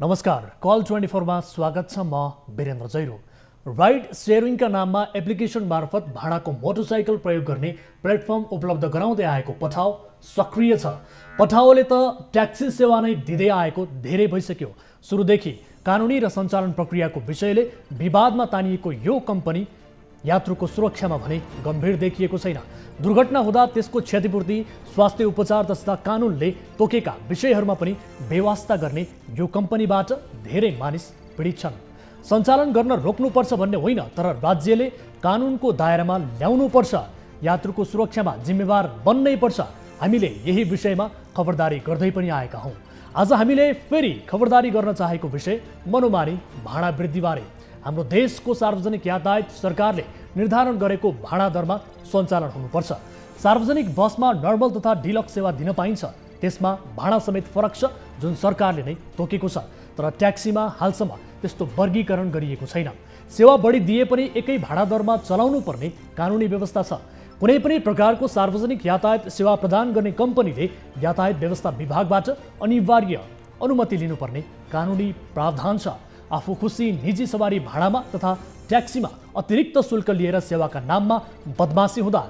नमस्कार, कल 24 मा स्वागत छ। म वीरेन्द्र जैरो। राइड शेयरिङका नाममा एप्लिकेसन मार्फत भाडाको मोटरसाइकल प्रयोग गर्ने प्लेटफर्म उपलब्ध गराउँदै आएको पठाउ सक्रिय छ। पठाउले त ट्याक्सी सेवा नै दिँदै आएको धेरै भइसक्यो। सुरुदेखि कानुनी र सञ्चालन प्रक्रियाको विषयले विवादमा तानिएको यो कम्पनी यात्रुको सुरक्षामा भने गम्भीर देखिएको छैन। दुर्घटना हुँदा त्यसको क्षतिपूर्ति, स्वास्थ्य उपचार जस्ता कानुनले तोकेका विषयहरूमा पनि बेवास्ता गर्ने यो कम्पनीबाट धेरै मानिस पीडित छन्। सञ्चालन गर्न रोक्नुपर्छ भन्ने होइन, तर राज्यले कानुनको दायरामा ल्याउनुपर्छ। यात्रुको सुरक्षामा जिम्मेवार बन्नै पर्छ। हामीले यही विषयमा खबरदारी गर्दै पनि आएका हौँ। आज हामीले फेरि खबरदारी गर्न चाहेको विषय मनोमानी भाडा वृद्धिबारे। हाम्रो देशको सार्वजनिक यातायात सरकारले निर्धारण गरेको भाडा दरमा सञ्चालन हुनुपर्छ। सार्वजनिक बसमा नर्मल तथा डिलक्स सेवा दिन पाइन्छ, त्यसमा भाडा समेत फरक छ जुन सरकारले नै तोकेको छ। तर ट्याक्सीमा हालसम्म त्यस्तो वर्गीकरण गरिएको छैन। सेवा बढी दिए पनि एकै भाडा दरमा चलाउनु पर्ने कानुनी व्यवस्था छ। कुनै पनि प्रकारको सार्वजनिक यातायात सेवा प्रदान गर्ने कम्पनीले यातायात व्यवस्था विभागबाट अनिवार्य अनुमति लिनुपर्ने कानुनी प्रावधान छ। आफू खुसी निजी सवारी भाडामा तथा ट्याक्सीमा अतिरिक्त शुल्क लिएर सेवाका नाममा बदमासी हुँदा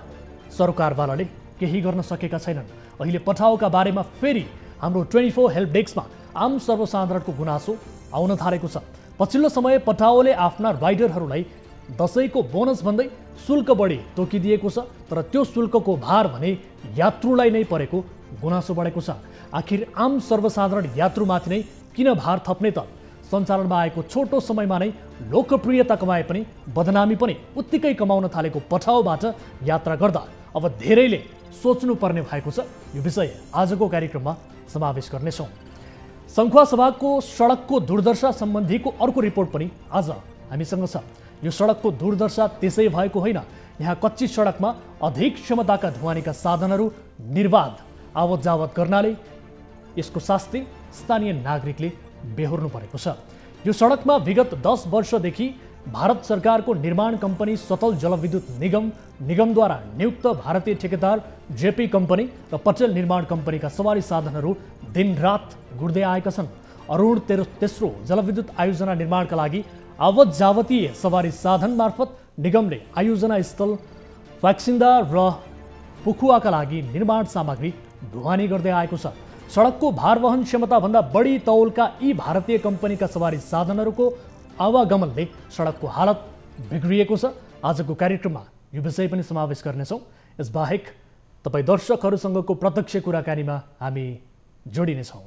सरकारवालाले केही गर्न सकेका छैनन्। अहिले पठाउका बारेमा फेरि हाम्रो 24 हेल्प डेस्कमा आम सर्वसाधारणको गुनासो आउन थालेको छ। पछिल्लो समय पठाउले आफ्ना राइडरहरूलाई दसैँको बोनस भन्दै शुल्क बढी तोकिदिएको छ, तर त्यो शुल्कको भार भने यात्रुलाई नै परेको गुनासो बढेको छ। आखिर आम सर्वसाधारण यात्रुमाथि नै किन भार थप्ने त? सञ्चालनमा आएको छोटो समयमा नै लोकप्रियता कमाए पनि बदनामी पनि उत्तिकै कमाउन थालेको पठाउबाट यात्रा गर्दा अब धेरैले सोच्नुपर्ने भएको छ। यो विषय आजको कार्यक्रममा समावेश गर्नेछौँ। सङ्खुवा सभाको सडकको दुर्दशा सम्बन्धीको अर्को रिपोर्ट पनि आज हामीसँग छ। यो सडकको दुर्दशा त्यसै भएको होइन। यहाँ कच्ची सडकमा अधिक क्षमताका ढुवानीका साधनहरू निर्बाध आवत जावत गर्नाले यसको शास्ति स्थानीय नागरिकले बेहोर्नु परेको छ। यो सडकमा विगत 10 वर्षदेखि भारत सरकारको निर्माण कम्पनी सतल जलविद्युत निगमद्वारा नियुक्त भारतीय ठेकेदार जेपी कम्पनी र पटेल निर्माण कम्पनीका सवारी साधनहरू दिनरात गुड्दै आएका छन्। अरुण तेस्रो जलविद्युत आयोजना निर्माणका लागि आवत जावतीय सवारी साधन मार्फत निगमले आयोजना स्थल फ्याक्सिन्दा र पुखुवाका लागि निर्माण सामग्री ढुवानी गर्दै आएको छ। सडकको भारवहन क्षमताभन्दा बढी तौलका यी भारतीय कम्पनीका सवारी साधनहरूको आवागमनले सडकको हालत बिग्रिएको छ। आजको कार्यक्रममा यो विषय पनि समावेश गर्नेछौँ। यसबाहेक तपाईँ दर्शकहरूसँगको प्रत्यक्ष कुराकानीमा हामी जोडिनेछौँ।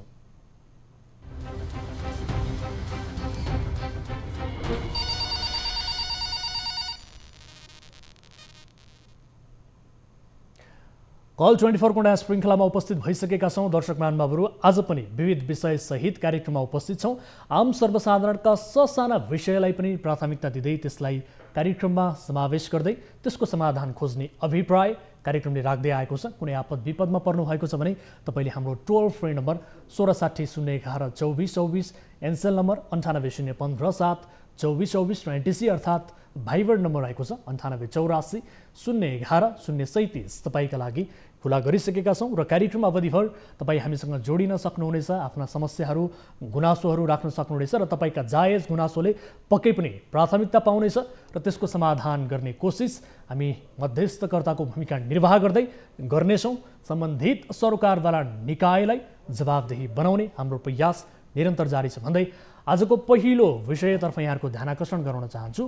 कल 24 को नयाँ श्रृङ्खलामा उपस्थित भइसकेका छौँ। दर्शक महानुभावहरू, आज पनि विविध विषय सहित कार्यक्रममा उपस्थित छौँ। आम सर्वसाधारणका ससाना विषयलाई पनि प्राथमिकता दिँदै त्यसलाई कार्यक्रममा समावेश गर्दै त्यसको समाधान खोज्ने अभिप्राय कार्यक्रमले राख्दै आएको छ। कुनै आपद विपदमा पर्नु भएको छ भने तपाईँले हाम्रो टोल फ्री नम्बर 1660 011 2424, एनसेल नम्बर 98 015 7 2424 र एनटिसी अर्थात् भाइबर नम्बर रहेको छ 98 84 011 037 तपाईँका लागि खुला गरिसकेका छौँ। र कार्यक्रम अवधिभर तपाईँ हामीसँग जोडिन सक्नुहुनेछ। आफ्ना समस्याहरू गुनासोहरू राख्न सक्नुहुनेछ र तपाईँका जायज गुनासोले पक्कै पनि प्राथमिकता पाउनेछ र त्यसको समाधान गर्ने कोसिस हामी मध्यस्थकर्ताको भूमिका निर्वाह गर्दै गर्नेछौँ। सम्बन्धित सरकारवाला निकायलाई जवाबदेही बनाउने हाम्रो प्रयास निरन्तर जारी छ भन्दै आजको पहिलो विषयतर्फ यहाँहरूको ध्यान आकर्षण गराउन चाहन्छु।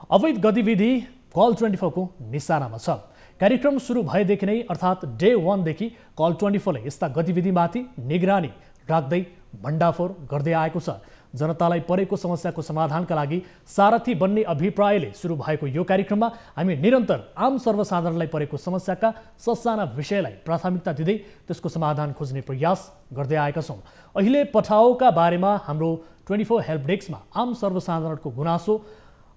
अवैध गतिविधि कल 24 को निशानामा छ। कार्यक्रम सुरु भएदेखि नै अर्थात् डे 1 देखि कल 24 ले यस्ता गतिविधिमाथि निगरानी राख्दै भण्डाफोर गर्दै आएको छ। जनतालाई परेको समस्याको समाधानका लागि सारथी बन्ने अभिप्रायले सुरु भएको यो कार्यक्रममा हामी निरन्तर आम सर्वसाधारणलाई परेको समस्याका ससाना विषयलाई प्राथमिकता दिँदै त्यसको समाधान खोज्ने प्रयास गर्दै आएका छौँ। अहिले पठाउका बारेमा हाम्रो 24 हेल्प डेस्कमा आम सर्वसाधारणको गुनासो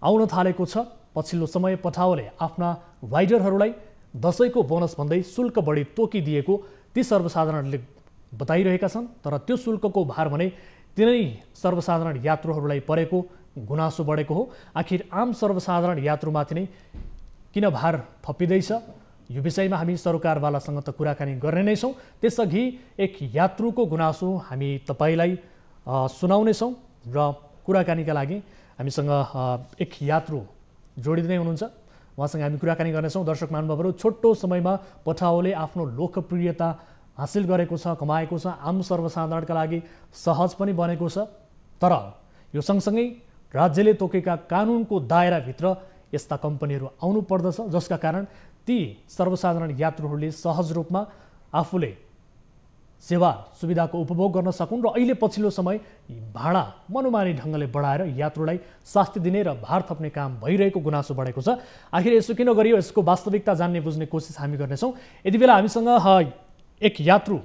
आउन थालेको छ। पछिल्लो समय पठाउले आफ्ना राइडरहरूलाई दसैँको बोनस भन्दै शुल्क बढी तोकिदिएको ती सर्वसाधारणले बताइरहेका छन्। तर त्यो शुल्कको भार भने तिनै सर्वसाधारण यात्रुहरूलाई परेको गुनासो बढेको हो। आखिर आम सर्वसाधारण यात्रुमाथि नै किन भार थपिँदैछ? यो विषयमा हामी सरकारवालासँग त कुराकानी गर्ने नै छौँ। त्यसअघि एक यात्रुको गुनासो हामी तपाईँलाई सुनाउनेछौँ। र कुराकानीका लागि हामीसँग एक यात्रु जोडिँदै हुनुहुन्छ। उहाँसँग हामी कुराकानी गर्नेछौँ। दर्शक महानुभावहरू, छोटो समयमा पठाओले आफ्नो लोकप्रियता हासिल गरेको छ, कमाएको छ, आम सर्वसाधारणका लागि सहज पनि बनेको छ। तर यो सँगसँगै राज्यले तोकेका कानुनको दायराभित्र यस्ता कम्पनीहरू आउनु पर्दछ, जसका कारण ती सर्वसाधारण यात्रुहरूले सहज रूपमा आफूले सेवा सुविधाको उपभोग गर्न सकुन्। र अहिले पछिल्लो समय भाडा मनोमानी ढङ्गले बढाएर यात्रुलाई शास्ति दिने र भार थप्ने काम भइरहेको गुनासो बढेको छ। आखिर यसो किन गरियो, यसको वास्तविकता जान्ने बुझ्ने कोसिस हामी गर्नेछौँ। यति बेला हामीसँग एक यात्रु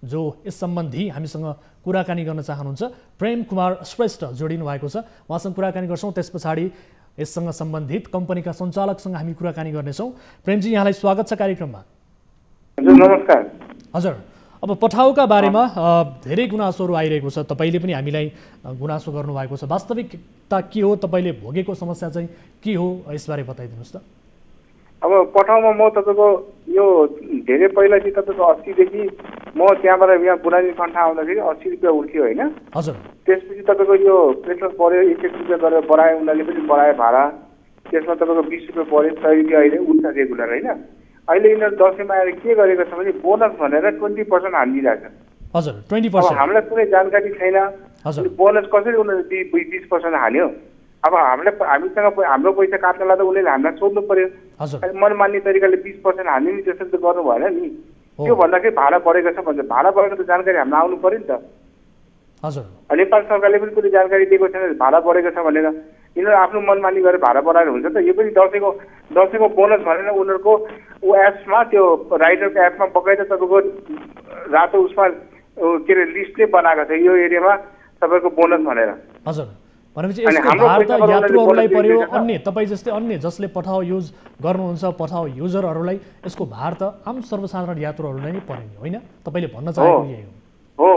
जो यस सम्बन्धी हामीसँग कुराकानी गर्न चाहनुहुन्छ, प्रेम कुमार श्रेष्ठ जोडिनु भएको छ। उहाँसँग कुराकानी गर्छौँ। त्यस पछाडि यससँग सम्बन्धित कम्पनीका सञ्चालकसँग हामी कुराकानी गर्नेछौँ। प्रेमजी, यहाँलाई स्वागत छ कार्यक्रममा। हजुर नमस्कार। हजुर, अब पठाउका बारेमा धेरै गुनासोहरू आइरहेको छ। तपाईँले पनि हामीलाई गुनासो गर्नुभएको छ। वास्तविकता के हो, तपाईँले भोगेको समस्या चाहिँ के हो, यसबारे बताइदिनुहोस् त। अब पठाउमा म तपाईँको यो धेरै पहिला चाहिँ तपाईँको 80देखि म त्यहाँबाट यहाँ बुढानी कण्ठा आउँदाखेरि 80 रुपियाँ उठ्थ्यो होइन। हजुर। त्यसपछि तपाईँको यो पेट्रोल बढ्यो, 1-1 रुपियाँ गरेर बढायो, उनीहरूले पनि बढायो भाडा। त्यसमा तपाईँको 20 रुपियाँ बढ्यो, 100 रुपियाँ अहिले उठ्छ रेगुलर होइन। अहिले यिनीहरू दसैँमा आएर के गरेको छ भने बोनस भनेर 20% हालिदिरहेको छ। हजुर, 20%। हामीलाई कुनै जानकारी छैन। हजुर। बोनस कसरी उनीहरूले 20% हाल्यो। अब हामीसँग हाम्रो पैसा काट्न लाग्दा उनीहरूले हामीलाई सोध्नु पर्यो। मनमान्ने तरिकाले 20% हाल्ने नि, त्यसरी त गर्नु भएन नि। त्यो भन्दाखेरि भाडा बढेको छ भन्छ, भाडा बढेको त जानकारी हामीलाई आउनु पर्यो नि त। हजुर। नेपाल सरकारले पनि कुनै जानकारी दिएको छैन भाडा बढेको छ भनेर। यिनीहरू आफ्नो मनमानी गरेर भाडा बढाएर हुन्छ त। यो पनि दसैँको बोनस भनेर उनीहरूको एप्समा, त्यो राइडरको एपमा बकाइदा तपाईँको रातो उसमा के अरे लिस्टले बनाएको छ, यो एरियामा तपाईँको बोनस भनेर। हजुर, भनेपछि यसको भार त यात्रुहरूलाई पर्यो, अन्य तपाईँ जस्तै अन्य जसले पठाउ युज गर्नुहुन्छ, पठाउ युजरहरूलाई यसको भार त आम सर्वसाधारण यात्रुहरूलाई नै पर्यो नि, होइन? तपाईँले भन्न चाहेको यही हो।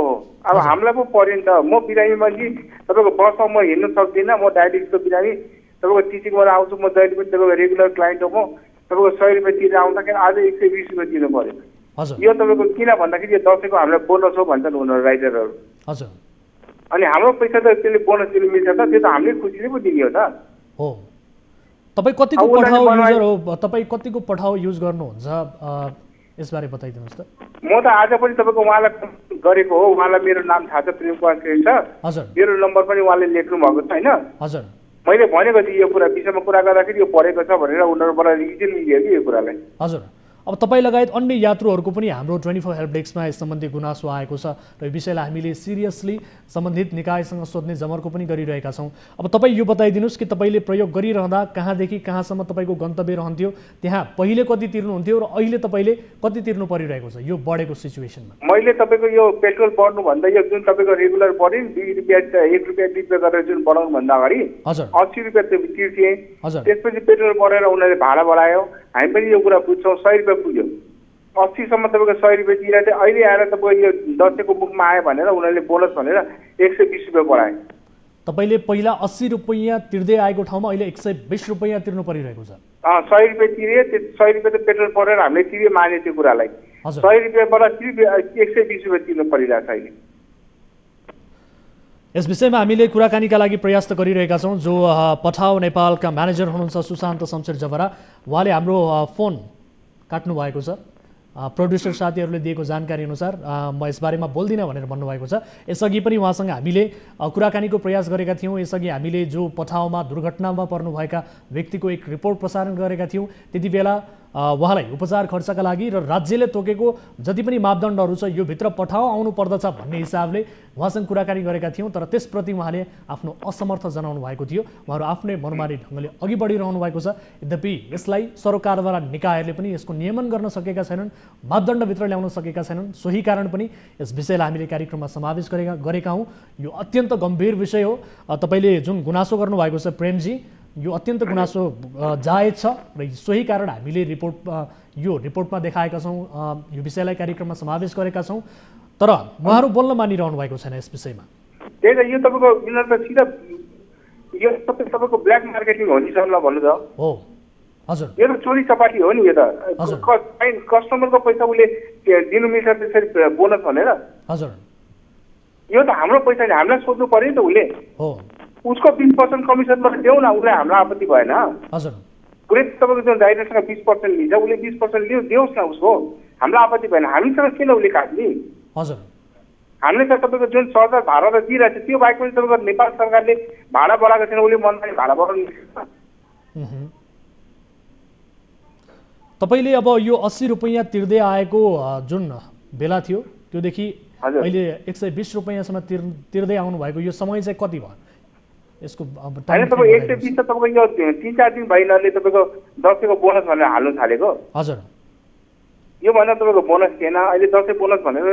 अब हामीलाई पो पर्यो नि त। म बिरामी मान्छे, तपाईँको बसमा म हिँड्नु सक्दिनँ, म डायबिटिसको बिरामी। तपाईँको टिचिङबाट आउँछु, म जहिले पनि तपाईँको रेगुलर क्लाइन्ट हो। म तपाईँको 100 रुपियाँ तिरेर आउँदाखेरि आज 120 रुपियाँ तिर्नु पर्यो। यो तपाईँको किन भन्दाखेरि यो दसैँको हामीलाई बोनस हो भन्छन् उनीहरू राइडरहरू। हजुर। अनि हाम्रो पैसा त त्यसले बोनस दिनु मिल्छ त, त्यो त हामीले खुसीले पो दिने हो त। हो। तपाईँ कतिको पठाउ युजर हो, तपाईँ कतिको पठाउ युज गर्नुहुन्छ, यसबारे बताइदिनुहोस् त। म त आज पनि तपाईँको उहाँलाई गरेको हो। उहाँलाई मेरो नाम थाहा छ, प्रेम कुमार श्रेष्ठ। हजुर। मेरो नम्बर पनि उहाँले लेख्नु भएको छ होइन। हजुर। मैले भनेको थिएँ यो कुरा विषयमा कुरा गर्दाखेरि यो परेको छ भनेर उनीहरूबाट रिजन लियो कि यो कुरालाई। हजुर। अब तपाईँ लगायत अन्य यात्रुहरूको पनि हाम्रो 24 हेल्प डेस्कमा यस सम्बन्धी गुनासो आएको छ र यो विषयलाई हामीले सिरियसली सम्बन्धित निकायसँग सोध्ने जमर्को पनि गरिरहेका छौँ। अब तपाईँ यो बताइदिनुहोस् कि तपाईँले प्रयोग गरिरहँदा कहाँदेखि कहाँसम्म तपाईँको गन्तव्य रहन्थ्यो, त्यहाँ पहिले कति तिर्नुहुन्थ्यो र अहिले तपाईँले कति तिर्नु परिरहेको छ यो बढेको सिचुएसनमा? मैले तपाईँको यो पेट्रोल बढ्नुभन्दा यो जुन तपाईँको रेगुलर बढ्यो नि 2 रुपियाँ 1 रुपियाँ 2 रुपियाँ गरेर जुन बढाउनुभन्दा अगाडि 80 रुपियाँ तिर्थेँ। त्यसपछि पेट्रोल बढेर उनीहरूले भाडा बढायो, हामी पनि यो कुरा बुझ्छौँ। 100 रुपियाँ पुग्यो, 80 सम्म तपाईँको 100 रुपियाँ तिरेर चाहिँ अहिले आएर तपाईँको यो दसैँको मुखमा आयो भनेर उनीहरूले बोनस भनेर 120 रुपियाँ बढाए। तपाईँले पहिला 80 रुपियाँ तिर्दै आएको ठाउँमा अहिले 120 रुपियाँ तिर्नु परिरहेको छ। 100 रुपियाँ तिरे, त्यो 100 रुपियाँ त पेट्रोल परेर हामीले तिरे माने त्यो कुरालाई। 100 रुपियाँबाट 120 रुपियाँ तिर्नु परिरहेको छ अहिले। यस विषयमा हामीले कुराकानीका लागि प्रयास गरिरहेका छौँ। जो पठाउ नेपालका म्यानेजर हुनुहुन्छ सुशान्त शमशेर जवरा, उहाँले हाम्रो फोन काट्नु भएको छ। प्रोड्युसर साथीहरूले दिएको जानकारी अनुसार म यसबारेमा बोल्दिनँ भनेर भन्नुभएको छ। यसअघि पनि उहाँसँग हामीले कुराकानीको प्रयास गरेका थियौँ। यसअघि हामीले जो पठाउमा दुर्घटनामा पर्नुभएका व्यक्तिको एक रिपोर्ट प्रसारण गरेका थियौँ। त्यति बेला उहाँलाई उपचार खर्चका लागि र राज्यले तोकेको जति पनि मापदण्डहरू छ यो भित्र पठाउ आउनु पर्दछ भन्ने हिसाबले उहाँसँग कुराकानी गरेका थियौँ। तर त्यसप्रति उहाँले आफ्नो असमर्थ जनाउनु भएको थियो। उहाँहरू आफ्नै मनमानी ढङ्गले अघि बढिरहनु भएको छ। यद्यपि यसलाई सरकारद्वारा निकायहरूले पनि यसको नियमन गर्न सकेका छैनन्, मापदण्डभित्र ल्याउन सकेका छैनन्। सोही कारण पनि यस विषयलाई हामीले कार्यक्रममा समावेश गरेका हौँ। यो अत्यन्त गम्भीर विषय हो। तपाईँले जुन गुनासो गर्नुभएको छ प्रेमजी, यो अत्यन्त गुनासो जायज छ र सोही कारण हामीले यो रिपोर्टमा देखाएका छौँ, यो विषयलाई कार्यक्रममा समावेश गरेका छौँ। तर उहाँहरू बोल्न मानिरहनु भएको छैन यस विषयमा। त्यही त यो तपाईँको यिनीहरू त सिधा यो तपाईँको ब्ल्याक मार्केटिङ हो नि सरलाई भन्नु त हो। हजुर, यो त चोरी चपाटी हो नि। यो त कस्टमरको पैसा उसले दिनु मिल्छ त्यसरी बोनस भनेर। हजुर, यो त हाम्रो पैसा नि हामीलाई सोध्नु पर्यो नि त उसले हो उसको 20% कमिसन मात्रै देऊ न उसलाई हाम्रो आपत्ति भएन हजुर पुरै तपाईँको जुन राइडरसँग 20% लिन्छ उसले 20% लियो देओस् न उसको हाम्रो आपत्ति भएन हामीसँग किन उसले काट्ने हजुर हामीले त तपाईँको जुन सरकार भाडा त दिइरहेको छ त्यो बाहेक पनि तपाईँको नेपाल सरकारले भाडा बढाएको छैन उसले मन पनि भाडा बढाउनु तपाईँले अब यो 80 रुपैयाँ तिर्दै आएको जुन बेला थियो त्योदेखि अहिले 120 रुपैयाँसम्म तिर्दै आउनु भएको यो समय चाहिँ कति भयो यसको होइन तपाईँको 120 त तपाईँको यो 3-4 दिन भइनले तपाईँको दसैँको बोनस भनेर हाल्नु थालेको हजुर यो भन्दा तपाईँको बोनस थिएन अहिले दसैँ बोनस भनेर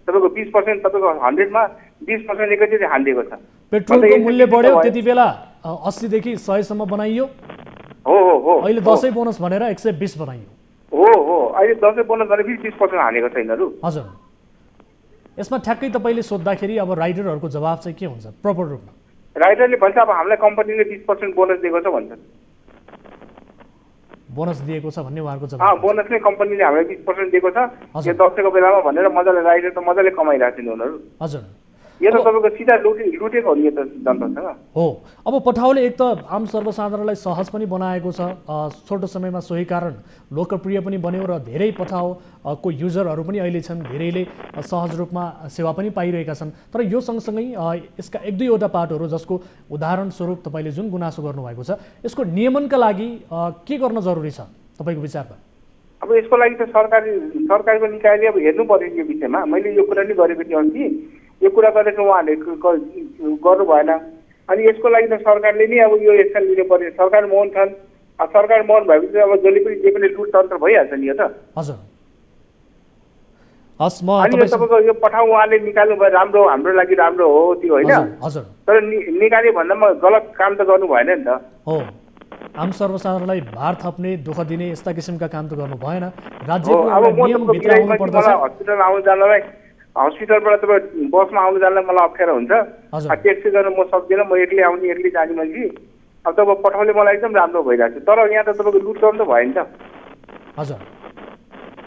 तपाईँको 20% तपाईँको 100 मा 20% एकैचोटि हालिदिएको छ पेट्रोलको मूल्य बढ्यो त्यति बेला 80 देखि 100 सम्म बनाइयो हो हो हो अहिले दसैँ बोनस भनेर 120 बनाइयो हो हो अहिले दसैँ बोनस भनेर 20% हालेको छ यिनीहरू हजुर यसमा ठ्याक्कै तपाईँले सोद्धाखेरि अब राइडरहरूको जवाब चाहिँ के हुन्छ प्रपर रूपमा राइडरले भन्छ अब हामीलाई कम्पनीले 20% बोनस दिएको छ भन्छ बोनस दिएको छ भन्ने उहाँको जवाब बोनस नै कम्पनीले हामीलाई 20% दिएको छ यो दसैँको बेलामा भनेर मजाले राइडर त मजाले कमाइरहेको छ उनीहरू हजुर यो त तपाईँको सिधा लुटेको हो नि यो त जनतासँग हो अब पठाउले एक त आम सर्वसाधारणलाई सहज पनि बनाएको छ छोटो समयमा सोही कारण लोकप्रिय पनि बन्यो र धेरै पठाउ को युजरहरू पनि अहिले छन् धेरैले सहज रूपमा सेवा पनि पाइरहेका छन् तर यो सँगसँगै यसका 1-2वटा पाटोहरू जसको उदाहरण स्वरूप तपाईँले जुन गुनासो गर्नुभएको छ यसको नियमनका लागि के गर्न जरुरी छ तपाईँको विचारमा अब यसको लागि त सरकारको निकायले अब हेर्नु पर्यो यो विषयमा मैले यो कुरा नि गरेको थिएँ अस्ति यो कुरा गरेको उहाँले गर्नु भएन अनि यसको लागि त सरकारले नै अब यो एक्सन लिनु पर्यो सरकार मौन छन् सरकार मौन भएपछि अब जसले पनि जे पनि लुट तन्त्र भइहाल्छ नि यो त हजुर हस् म अनि तपाईँको यो पठाउ उहाँले निकाल्नु भयो राम्रो हाम्रो लागि राम्रो हो त्यो होइन हजुर तर निकाले भन्दामा गलत काम त गर्नु भएन नि त हो आम सर्वसाधारणलाई भार थप्ने दुःख दिने यस्ता किसिमका काम त गर्नु भएन राज्यको नियम भित्र आउनु पर्दछ हस्पिटल आउनु जानलाई हस्पिटलबाट तपाईँ बसमा आउनु जानलाई मलाई अप्ठ्यारो हुन्छ ट्याक्सी गर्न म सक्दिनँ म एक्लै आउने एक्लै जाने मैले अब तपाईँ पठाउले मलाई एकदम राम्रो भइरहेको छ तर यहाँ त तपाईँको लुट गर्नु त भयो नि त हजुर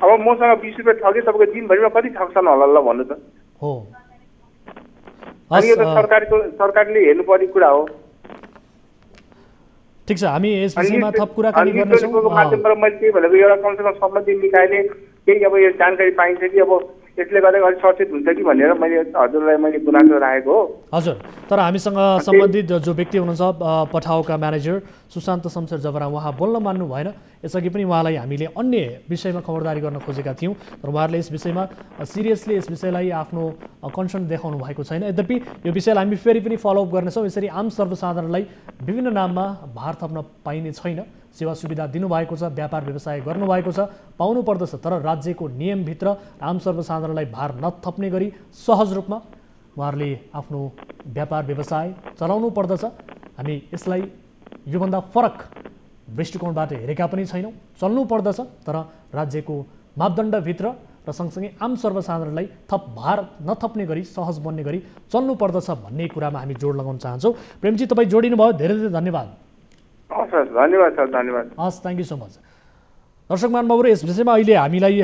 अब मसँग 20 रुपियाँ ठगे तपाईँको दिनभरिमा कति ठग्छन् होला ल भन्नु त हो अनि यो त सरकारले हेर्नु पर्ने कुरा हो ठिक छ हामी यस विषयमा थप कुराकानी गर्नेछौँ माध्यमबाट मैले त्यही भनेको एउटा कमसेकम सम्बन्धित निकायले केही अब यो जानकारी पाइन्छ कि अब यसले गर्दा अलिक सचेत हुन्छ कि भनेर मैले हजुरलाई मैले गुनासो राखेको हो हजुर तर हामीसँग सम्बन्धित जो व्यक्ति हुनुहुन्छ पठाउका म्यानेजर सुशान्त शमशेर जबरा उहाँ बोल्न मान्नु भएन यसअघि पनि उहाँलाई हामीले अन्य विषयमा खबरदारी गर्न खोजेका थियौँ तर उहाँहरूले यस विषयमा सिरियसली यस विषयलाई आफ्नो कन्सर्न देखाउनु भएको छैन यद्यपि यो विषयलाई हामी फेरि पनि फलोअप गर्नेछौँ यसरी आम सर्वसाधारणलाई विभिन्न नाममा भार थप्न पाइने छैन सेवा सुविधा दिनुभएको छ व्यापार व्यवसाय गर्नुभएको छ पाउनु पर्दछ तर राज्यको नियमभित्र आम सर्वसाधारणलाई भार नथप्ने गरी सहज रूपमा उहाँहरूले आफ्नो व्यापार व्यवसाय चलाउनु पर्दछ हामी यसलाई योभन्दा फरक दृष्टिकोणबाट हेरेका पनि छैनौँ चल्नु पर्दछ तर राज्यको मापदण्डभित्र र सँगसँगै आम सर्वसाधारणलाई थप भार नथप्ने गरी सहज बन्ने गरी चल्नु पर्दछ भन्ने कुरामा हामी जोड लगाउन चाहन्छौँ प्रेमजी तपाईँ जोडिनु भयो धेरै धेरै धन्यवाद धन्यवाद सर धन्यवाद हस् थ्याङ्क यू सो मच दर्शक महानुभावहरू यस विषयमा अहिले हामीलाई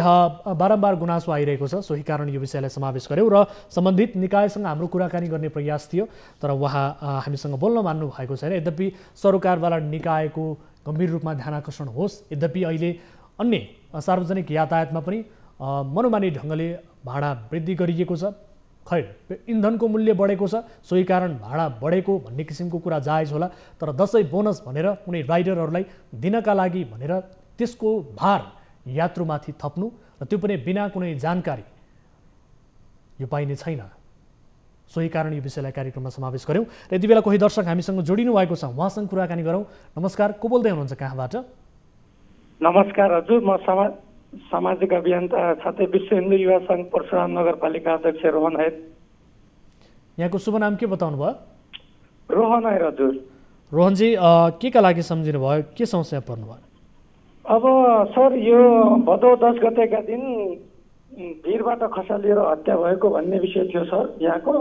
बारम्बार गुनासो आइरहेको छ सोही कारण यो विषयलाई समावेश गर्यौँ र सम्बन्धित निकायसँग हाम्रो कुराकानी गर्ने प्रयास थियो तर उहाँ हामीसँग बोल्न मान्नु भएको छैन यद्यपि सरकारवाला निकायको गम्भीर रूपमा ध्यान आकर्षण होस् यद्यपि अहिले अन्य सार्वजनिक यातायातमा पनि मनोमानी ढङ्गले भाडा वृद्धि गरिएको छ खैर इन्धनको मूल्य बढेको छ सोही कारण भाडा बढेको भन्ने किसिमको कुरा जायज होला तर दसैँ बोनस भनेर कुनै राइडरहरूलाई दिनका लागि भनेर त्यसको भार यात्रुमाथि थप्नु र त्यो पनि बिना कुनै जानकारी यो पाइने छैन सोही कारण यो विषयलाई कार्यक्रममा समावेश गऱ्यौँ र यति बेला कोही दर्शक हामीसँग जोडिनु भएको छ उहाँसँग कुराकानी गरौँ नमस्कार को बोल्दै हुनुहुन्छ कहाँबाट नमस्कार हजुर म सामाजिक अभियन्ता साथै विश्व हिन्दू युवा सङ्घ परशुराम नगरपालिका अध्यक्ष रोहन आयर यहाँको शुभ नाम के बताउनु भयो रोहन आयर हजुर रोहनजी के का लागि सम्झिनु भयो के समस्या पर्नु भयो अब सर यो भदौ 10 गतेका दिन भिरबाट खसालिएर हत्या भएको भन्ने विषय थियो सर यहाँको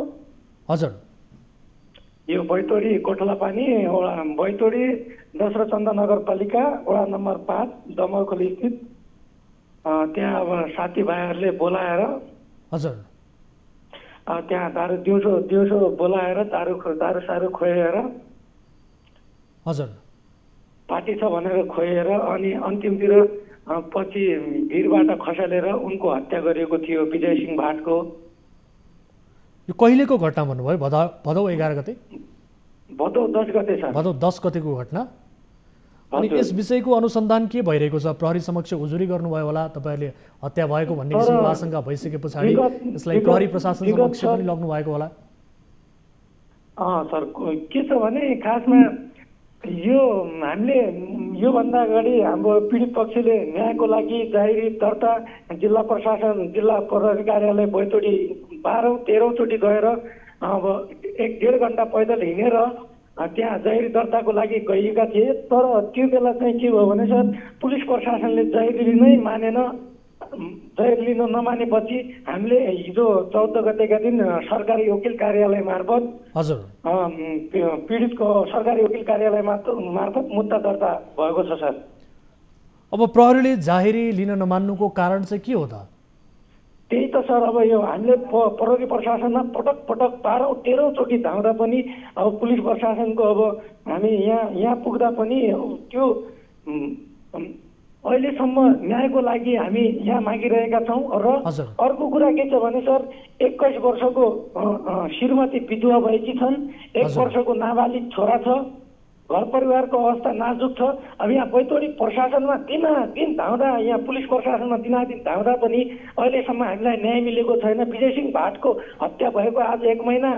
हजुर यो बैतडी कोठलापानी बैतडी दोस्रो चन्द नगरपालिका वडा नम्बर 5 दमरखोली स्थित त्यहाँ अब साथीभाइहरूले बोलाएर हजुर त्यहाँ दिउँसो बोलाएर दारू सारू खुवाएर हजुर पार्टी छ भनेर खुवाएर अनि अन्तिमतिर पछि भिरबाट खसालेर उनको हत्या गरिएको थियो विजय सिंह भाटको। यो कहिलेको घटना भन्नुभयो? भदौ 11 गते? भदौ 10 गते छ। भदौ 10 गतेको घटना। अनि यस विषयको अनुसन्धान के भइरहेको छ? प्रहरी समक्ष उजुरी गर्नुभयो होला तपाईँहरूले हत्या भएको भन्ने किसिमको आशंका भइसके पछाडि यसलाई प्रहरी प्रशासन समक्ष पनि लग्नु भएको होला? सर के छ भने खासमा यो हामीले योभन्दा अगाडि हाम्रो पीडित पक्षले न्यायको लागि जाहेरी दर्ता जिल्ला प्रशासन जिल्ला प्रहरी कार्यालय बैतडी 12-13 चोटि गएर अब 1-1.5 घन्टा पैदल हिँडेर त्यहाँ जाहेरी दर्ताको लागि गएका थिए। तर त्यो बेला चाहिँ के भयो भने सर पुलिस प्रशासनले जाहेरी नै मानेन। जाहेरी लिन नमानेपछि हामीले हिजो 14 गतेका दिन सरकारी वकिल कार्यालय मार्फत हजुर पीडितको सरकारी वकिल कार्यालय मार्फत मुद्दा दर्ता भएको छ सर। अब प्रहरीले जाहेरी लिन नमान्नुको कारण चाहिँ के हो त? त्यही त सर अब यो हामीले प्रहरी प्रशासनमा पटक 12-13 चोटि धाउँदा पनि अब पुलिस प्रशासनको अब हामी यहाँ पुग्दा पनि त्यो अहिलेसम्म न्यायको लागि हामी यहाँ मागिरहेका छौँ। र अर्को कुरा के छ भने सर 21 वर्षको श्रीमती विधवा भएकी छन्, 1 वर्षको नाबालिग छोरा छ, घर परिवारको अवस्था नाजुक छ। अब यहाँ बैतडी प्रशासनमा दिनादिन धाउँदा यहाँ पुलिस प्रशासनमा दिनादिन धाउँदा पनि अहिलेसम्म हामीलाई न्याय मिलेको छैन। विजय सिंह भाटको हत्या भएको आज 1 महिना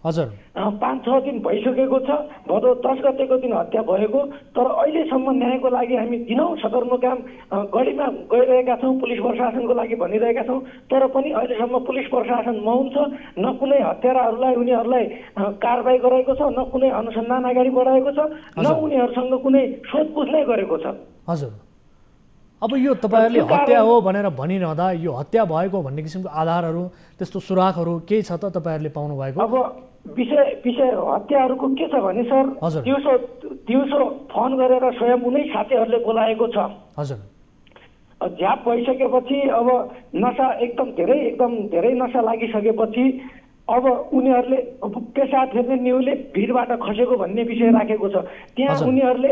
हजुर 5-6 दिन भइसकेको छ। भदौ 10 गतेको दिन हत्या भएको। तर अहिलेसम्म न्यायको लागि हामी दिनौँ सदरमुकाम गढीमा गइरहेका छौँ, पुलिस प्रशासनको लागि भनिरहेका छौँ। तर पनि अहिलेसम्म पुलिस प्रशासन मौन छ। न कुनै हत्याराहरूलाई उनीहरूलाई कारबाही गरेको छ, न कुनै अनुसन्धान अगाडि बढाएको छ, न उनीहरूसँग कुनै सोधपुछ नै गरेको छ। हजुर अब यो तपाईँहरूले हत्या हो भनेर भनिरहँदा यो हत्या भएको भन्ने किसिमको आधारहरू त्यस्तो सुरागहरू केही छ त तपाईँहरूले पाउनु भएको? अब विषय हत्याहरूको के छ भने सर दिउँसो फोन गरेर स्वयं उनै साथीहरूले बोलाएको छ। हजुर झ्याप भइसकेपछि अब नसा एकदम धेरै नसा लागिसकेपछि अब उनीहरूले पेसा फेर्ने न्युले भिडबाट खसेको भन्ने विषय राखेको छ। त्यहाँ उनीहरूले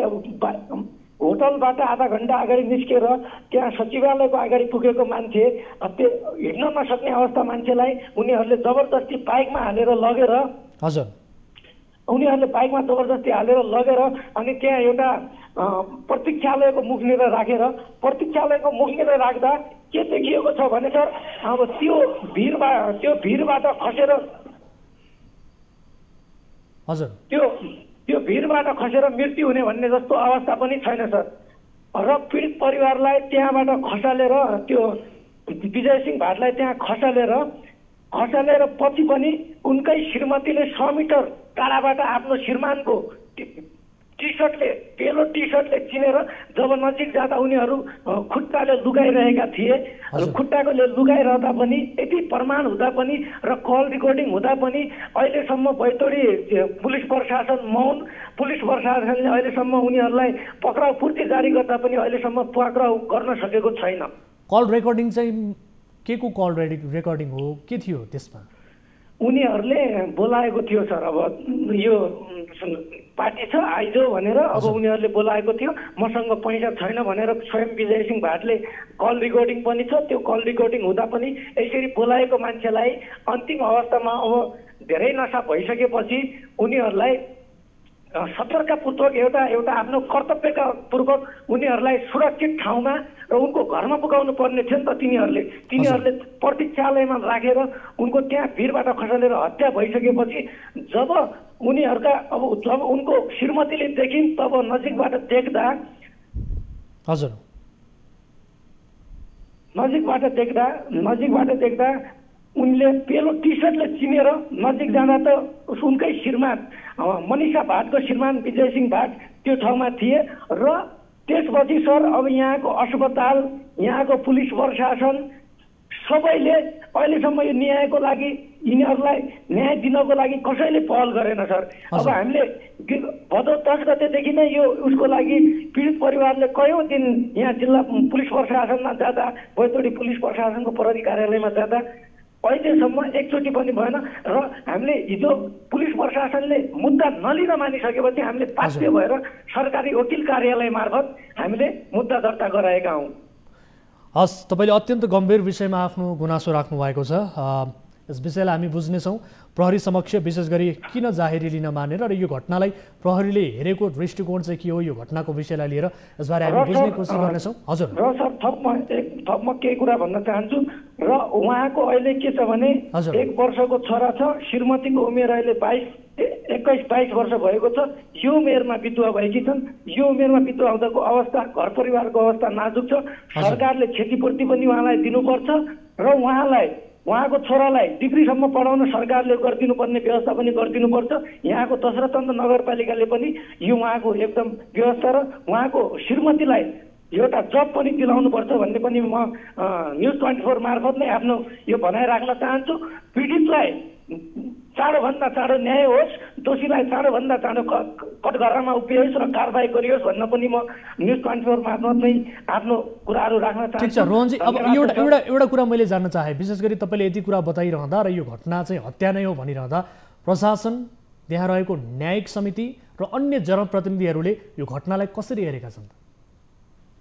होटलबाट आधा घन्टा अगाडि निस्केर त्यहाँ सचिवालयको अगाडि पुगेको मान्छे त्यो हिँड्न नसक्ने अवस्था मान्छेलाई उनीहरूले जबरजस्ती बाइकमा हालेर लगेर अनि त्यहाँ एउटा प्रतीक्षालयको मुखनिर राख्दा के देखिएको छ भने सर अब त्यो भिडबाट खसेर त्यो भिडबाट खसेर मृत्यु हुने भन्ने जस्तो अवस्था पनि छैन सर। र पीडित परिवारलाई त्यहाँबाट खसालेर त्यो विजय सिंह भाटलाई त्यहाँ खसालेर पछि पनि उनकै श्रीमतीले 100 मिटर टाढाबाट आफ्नो श्रीमानको पेलो टी सर्टले चिनेर जब नजिक जाँदा उनीहरू खुट्टाले लुगाइरहेका थिए। खुट्टाले लुगाइरहँदा पनि यति प्रमाण हुँदा पनि र कल रेकर्डिङ हुँदा पनि अहिलेसम्म बैतडी पुलिस प्रशासन मौन। पुलिस प्रशासनले अहिलेसम्म उनीहरूलाई पक्राउ पूर्ति जारी गर्दा पनि अहिलेसम्म पक्राउ गर्न सकेको छैन। कल रेकर्डिङ चाहिँ के को कल रेकर्डिङ हो? के थियो त्यसमा? उनीहरूले बोलाएको थियो सर। अब यो पार्टी छ आइजो भनेर अब उनीहरूले बोलाएको थियो। मसँग पैसा छैन भनेर स्वयं विजय सिंह भाटले कल रेकर्डिङ पनि छ। त्यो कल रेकर्डिङ हुँदा पनि यसरी बोलाएको मान्छेलाई अन्तिम अवस्थामा अब धेरै नशा भइसकेपछि उनीहरूलाई सतर्कतापूर्वक एउटा आफ्नो कर्तव्यका पूर्वक उनीहरूलाई सुरक्षित ठाउँमा र उनको घरमा पुगाउनु पर्ने थियो नि त। तिनीहरूले प्रतीक्षालयमा राखेर उनको त्यहाँ भिरबाट खसालेर हत्या भइसकेपछि जब उनको श्रीमतीले देखिन् तब नजिकबाट देख्दा उनले पेलो टी सर्टले चिनेर नजिक जाँदा त उनकै श्रीमान मनिषा भाटको श्रीमान विजय सिंह भाट त्यो ठाउँमा थिए। र त्यसपछि सर अब यहाँको अस्पताल, यहाँको पुलिस प्रशासन सबैले अहिलेसम्म यो न्यायको लागि यिनीहरूलाई न्याय दिनको लागि कसैले पहल गरेन सर। अब हामीले भदौ 10 गतेदेखि नै यो उसको लागि पीडित परिवारले कयौँ दिन यहाँ जिल्ला पुलिस प्रशासनमा जाँदा बैतडी पुलिस प्रशासनको प्रहरी कार्यालयमा जाँदा अहिलेसम्म एकचोटि पनि भएन र हामीले हिजो पुलिस प्रशासनले मुद्दा नलिन मानिसकेपछि हामीले बाध्य भएर सरकारी वकिल कार्यालय मार्फत हामीले मुद्दा दर्ता गराएका हौँ। हस्, तपाईँले अत्यन्त गम्भीर विषयमा आफ्नो गुनासो राख्नु भएको छ। यस विषयलाई हामी बुझ्नेछौँ। प्रहरी समक्ष विशेष गरी किन जाहेरी लिन मानेर र यो घटनालाई प्रहरीले हेरेको दृष्टिकोण चाहिँ के हो, यो घटनाको विषयलाई लिएर यसबारे हामी बुझ्ने कोसिस गर्नेछौँ। हजुर। र सर थपमा केही कुरा भन्न चाहन्छु। र उहाँको अहिले के छ भने 1 वर्षको छोरा छ, श्रीमतीको उमेर अहिले 21-22 वर्ष भएको छ। यो उमेरमा विधवा भएकी छन्। यो उमेरमा विधवा हुँदाको अवस्था, घर परिवारको अवस्था नाजुक छ। सरकारले क्षतिपूर्ति पनि उहाँलाई दिनुपर्छ र उहाँको छोरालाई डिग्रीसम्म पढाउन सरकारले गरिदिनुपर्ने व्यवस्था पनि गरिदिनुपर्छ। यहाँको दशरथचन्द्र नगरपालिकाले पनि यो उहाँको एकदम व्यवस्था र उहाँको श्रीमतीलाई एउटा जब पनि दिलाउनुपर्छ भन्ने पनि म न्युज 24 मार्फत नै आफ्नो यो भनाइ राख्न चाहन्छु। पीडितलाई चाँडोभन्दा चाँडो न्याय होस्, दोषीलाई चाँडोभन्दा चाँडो कठघरामा उभियोस् र कारबाही गरियोस् भन्न पनि म न्युज 24 मार्फत नै आफ्नो कुराहरू राख्न चाहन्छु। ठिक छ रोहनजी, अब एउटा कुरा मैले जान्न चाहे, विशेष गरी तपाईँले यति कुरा बताइरहँदा र यो घटना चाहिँ हत्या नै हो भनिरहँदा प्रशासन, त्यहाँ रहेको न्यायिक समिति र अन्य जनप्रतिनिधिहरूले यो घटनालाई कसरी हेरेका छन्?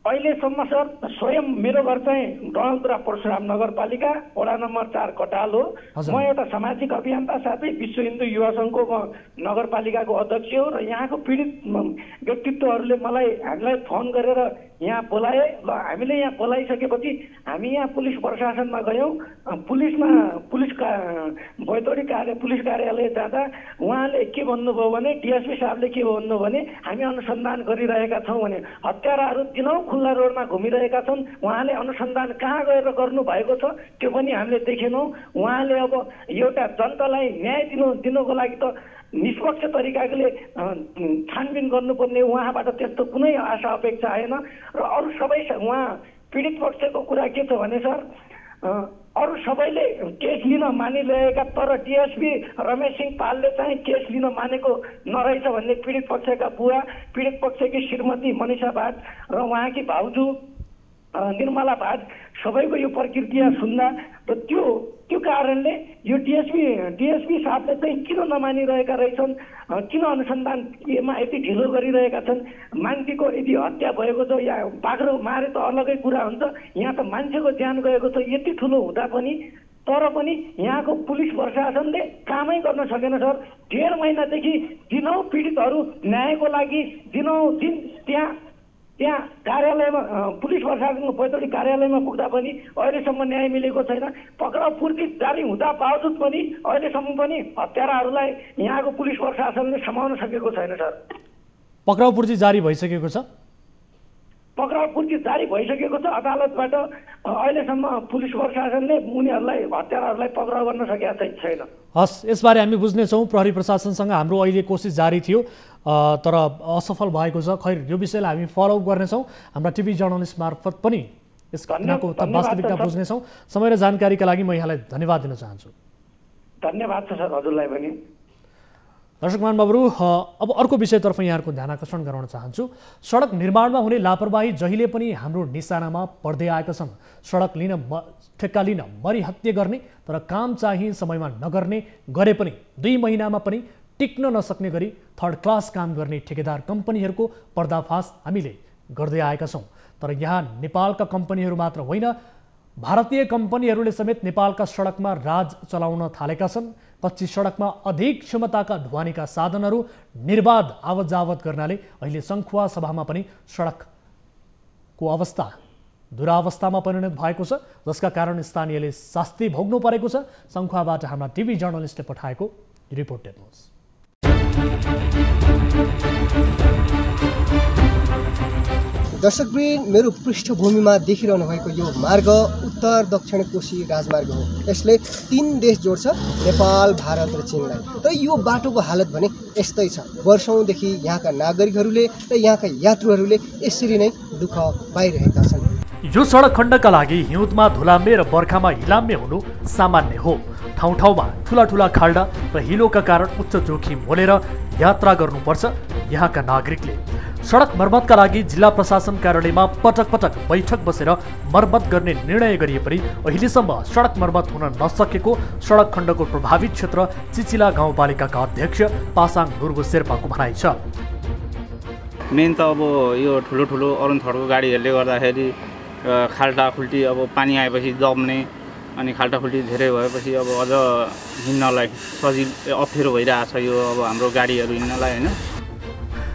अहिलेसम्म सर स्वयं मेरो घर चाहिँ डडेलधुरा परशुराम नगरपालिका वडा नम्बर 4 कटाल हो। म एउटा सामाजिक अभियन्ता साथै विश्व हिन्दू युवा सङ्घको म नगरपालिकाको अध्यक्ष हो र यहाँको पीडित व्यक्तित्वहरूले हामीलाई फोन गरेर यहाँ बोलाए र हामीले यहाँ बोलाइसकेपछि हामी यहाँ पुलिस प्रशासनमा गयौँ। पुलिसका बैतडी पुलिस कार्यालय जाँदा उहाँले के भन्नुभयो भने, डिएसपी साहबले के भन्नुभयो भने, हामी अनुसन्धान गरिरहेका छौँ भने हत्याराहरू दिनौँ खुल्ला रोडमा घुमिरहेका छन्। उहाँले अनुसन्धान कहाँ गएर गर्नु भएको छ त्यो पनि हामीले देखेनौँ। उहाँले अब एउटा जनतालाई न्याय दिनुको लागि त निष्पक्ष तरिकाले छानबिन गर्नुपर्ने, उहाँबाट त्यस्तो कुनै आशा अपेक्षा आएन। र अरू सबै उहाँ पीडित पक्षको कुरा के छ भने सर, अरू सबैले केस लिन मानिरहेका, तर डिएसपी रमेश सिंह पालले चाहिँ केस लिन मानेको नरहेछ भन्ने पीडित पक्षका बुवा, पीडित पक्षकी श्रीमती मनिषा भाट र उहाँकी भाउजू निर्मला भाट सबैको यो प्रक्रिया सुन्दा र त्यो कारणले यो डिएसपी साहबले चाहिँ किन नमानिरहेका रहेछन्, किन अनुसन्धानमा यति ढिलो गरिरहेका छन्। मान्छेको यदि हत्या भएको छ या बाख्रो मारे त अलगै कुरा हुन्छ, यहाँ त मान्छेको ज्यान गएको छ यति ठुलो हुँदा पनि, तर पनि यहाँको पुलिस प्रशासनले कामै गर्न सकेन सर। 1.5 महिनादेखि दिनौँ पीडितहरू न्यायको लागि दिनौँ-दिन त्यहाँ कार्यालयमा पुलिस प्रशासनको बैतडी कार्यालयमा पुग्दा पनि अहिलेसम्म न्याय मिलेको छैन। पक्राउ पूर्ति जारी हुँदा बावजुद पनि अहिलेसम्म पनि हत्याराहरूलाई यहाँको पुलिस प्रशासनले समाउन सकेको छैन सर। पक्राउ पूर्ति जारी भइसकेको छ? पक्राउ पूर्ति जारी भइसकेको छ अदालतबाट। अहिलेसम्म पुलिस प्रशासनले उनीहरूलाई हत्याराहरूलाई पक्राउ गर्न सकेका छैन। हस्, यसबारे हामी बुझ्नेछौँ। प्रहरी प्रशासनसँग हाम्रो अहिले कोसिस जारी थियो तर असफल भएको छ। खैर, यो विषयलाई हामी फलोअप गर्नेछौँ। हाम्रा टिभी जर्नलिस्ट मार्फत पनि यस घटनाको वास्तविकता बुझ्नेछौँ। समय र जानकारीका लागि म यहाँलाई धन्यवाद दिन चाहन्छु। धन्यवाद छ सर हजुरलाई पनि। दर्शक महानुभावहरू, अब अर्को विषयतर्फ यहाँहरूको ध्यान आकर्षण गराउन चाहन्छु। सडक निर्माणमा हुने लापरवाही जहिले पनि हाम्रो निशानामा पर्दै आएका छन्। सडक ठेक्का लिन मरिहत्ते गर्ने तर काम चाहिँ समयमा नगर्ने, गरे पनि 2 महिनामा पनि टिक्न नसक्ने गरी थर्ड क्लास काम गर्ने ठेकेदार कम्पनीहरूको पर्दाफास हामीले गर्दै आएका छौँ। तर यहाँ नेपालका कम्पनीहरू मात्र होइन, भारतीय कम्पनीहरूले समेत नेपालका सडकमा राज चलाउन थालेका छन्। कच्ची सडकमा अधिक क्षमताका ढुवानीका साधनहरू निर्बाध आवत जावत गर्नाले अहिले सङ्खुवा सभामा पनि सडकको अवस्था दुरावस्थामा परिणत भएको छ, जसका कारण स्थानीयले शास्ति भोग्नु परेको छ। सङ्खुवाबाट हाम्रा टिभी जर्नलिस्टले पठाएको रिपोर्ट हेर्नुहोस्। दर्शकवृन्द, मेरो पृष्ठभूमिमा देखिरहनु भएको यो मार्ग उत्तर दक्षिण कोशी राजमार्ग हो। यसले 3 देश जोड्छ, नेपाल, भारत र चीनलाई। तर यो बाटोको हालत भने यस्तै छ। वर्षौँदेखि यहाँका नागरिकहरूले र यहाँका यात्रुहरूले यसरी नै दुःख पाइरहेका छन्। यो सडक खण्डका लागि हिउँदमा धुलाम्ने र बर्खामा हिलाम्ने हुनु सामान्य हो। ठाउँ ठाउँमा ठुला ठुला खाल्डा र हिलोका कारण उच्च जोखिम मोलेर यात्रा गर्नुपर्छ यहाँका नागरिकले। सडक मर्मतका लागि जिल्ला प्रशासन कार्यालयमा पटक पटक बैठक बसेर मर्मत गर्ने निर्णय गरिए पनि अहिलेसम्म सडक मर्मत हुन नसकेको सडक खण्डको प्रभावित क्षेत्र चिचिला गाउँपालिकाका अध्यक्ष पासाङ नुर्बु शेर्पाको भनाइ छ। मेन त अब यो ठुलो ठुलो अरुण थडको गाडीहरूले गर्दाखेरि खाल्टाखुल्टी अब पानी आएपछि दब्ने अनि खाल्टाखुल्टी धेरै भएपछि अब अझ हिँड्नलाई अप्ठ्यारो भइरहेछ यो अब हाम्रो गाडीहरू हिँड्नलाई हैन।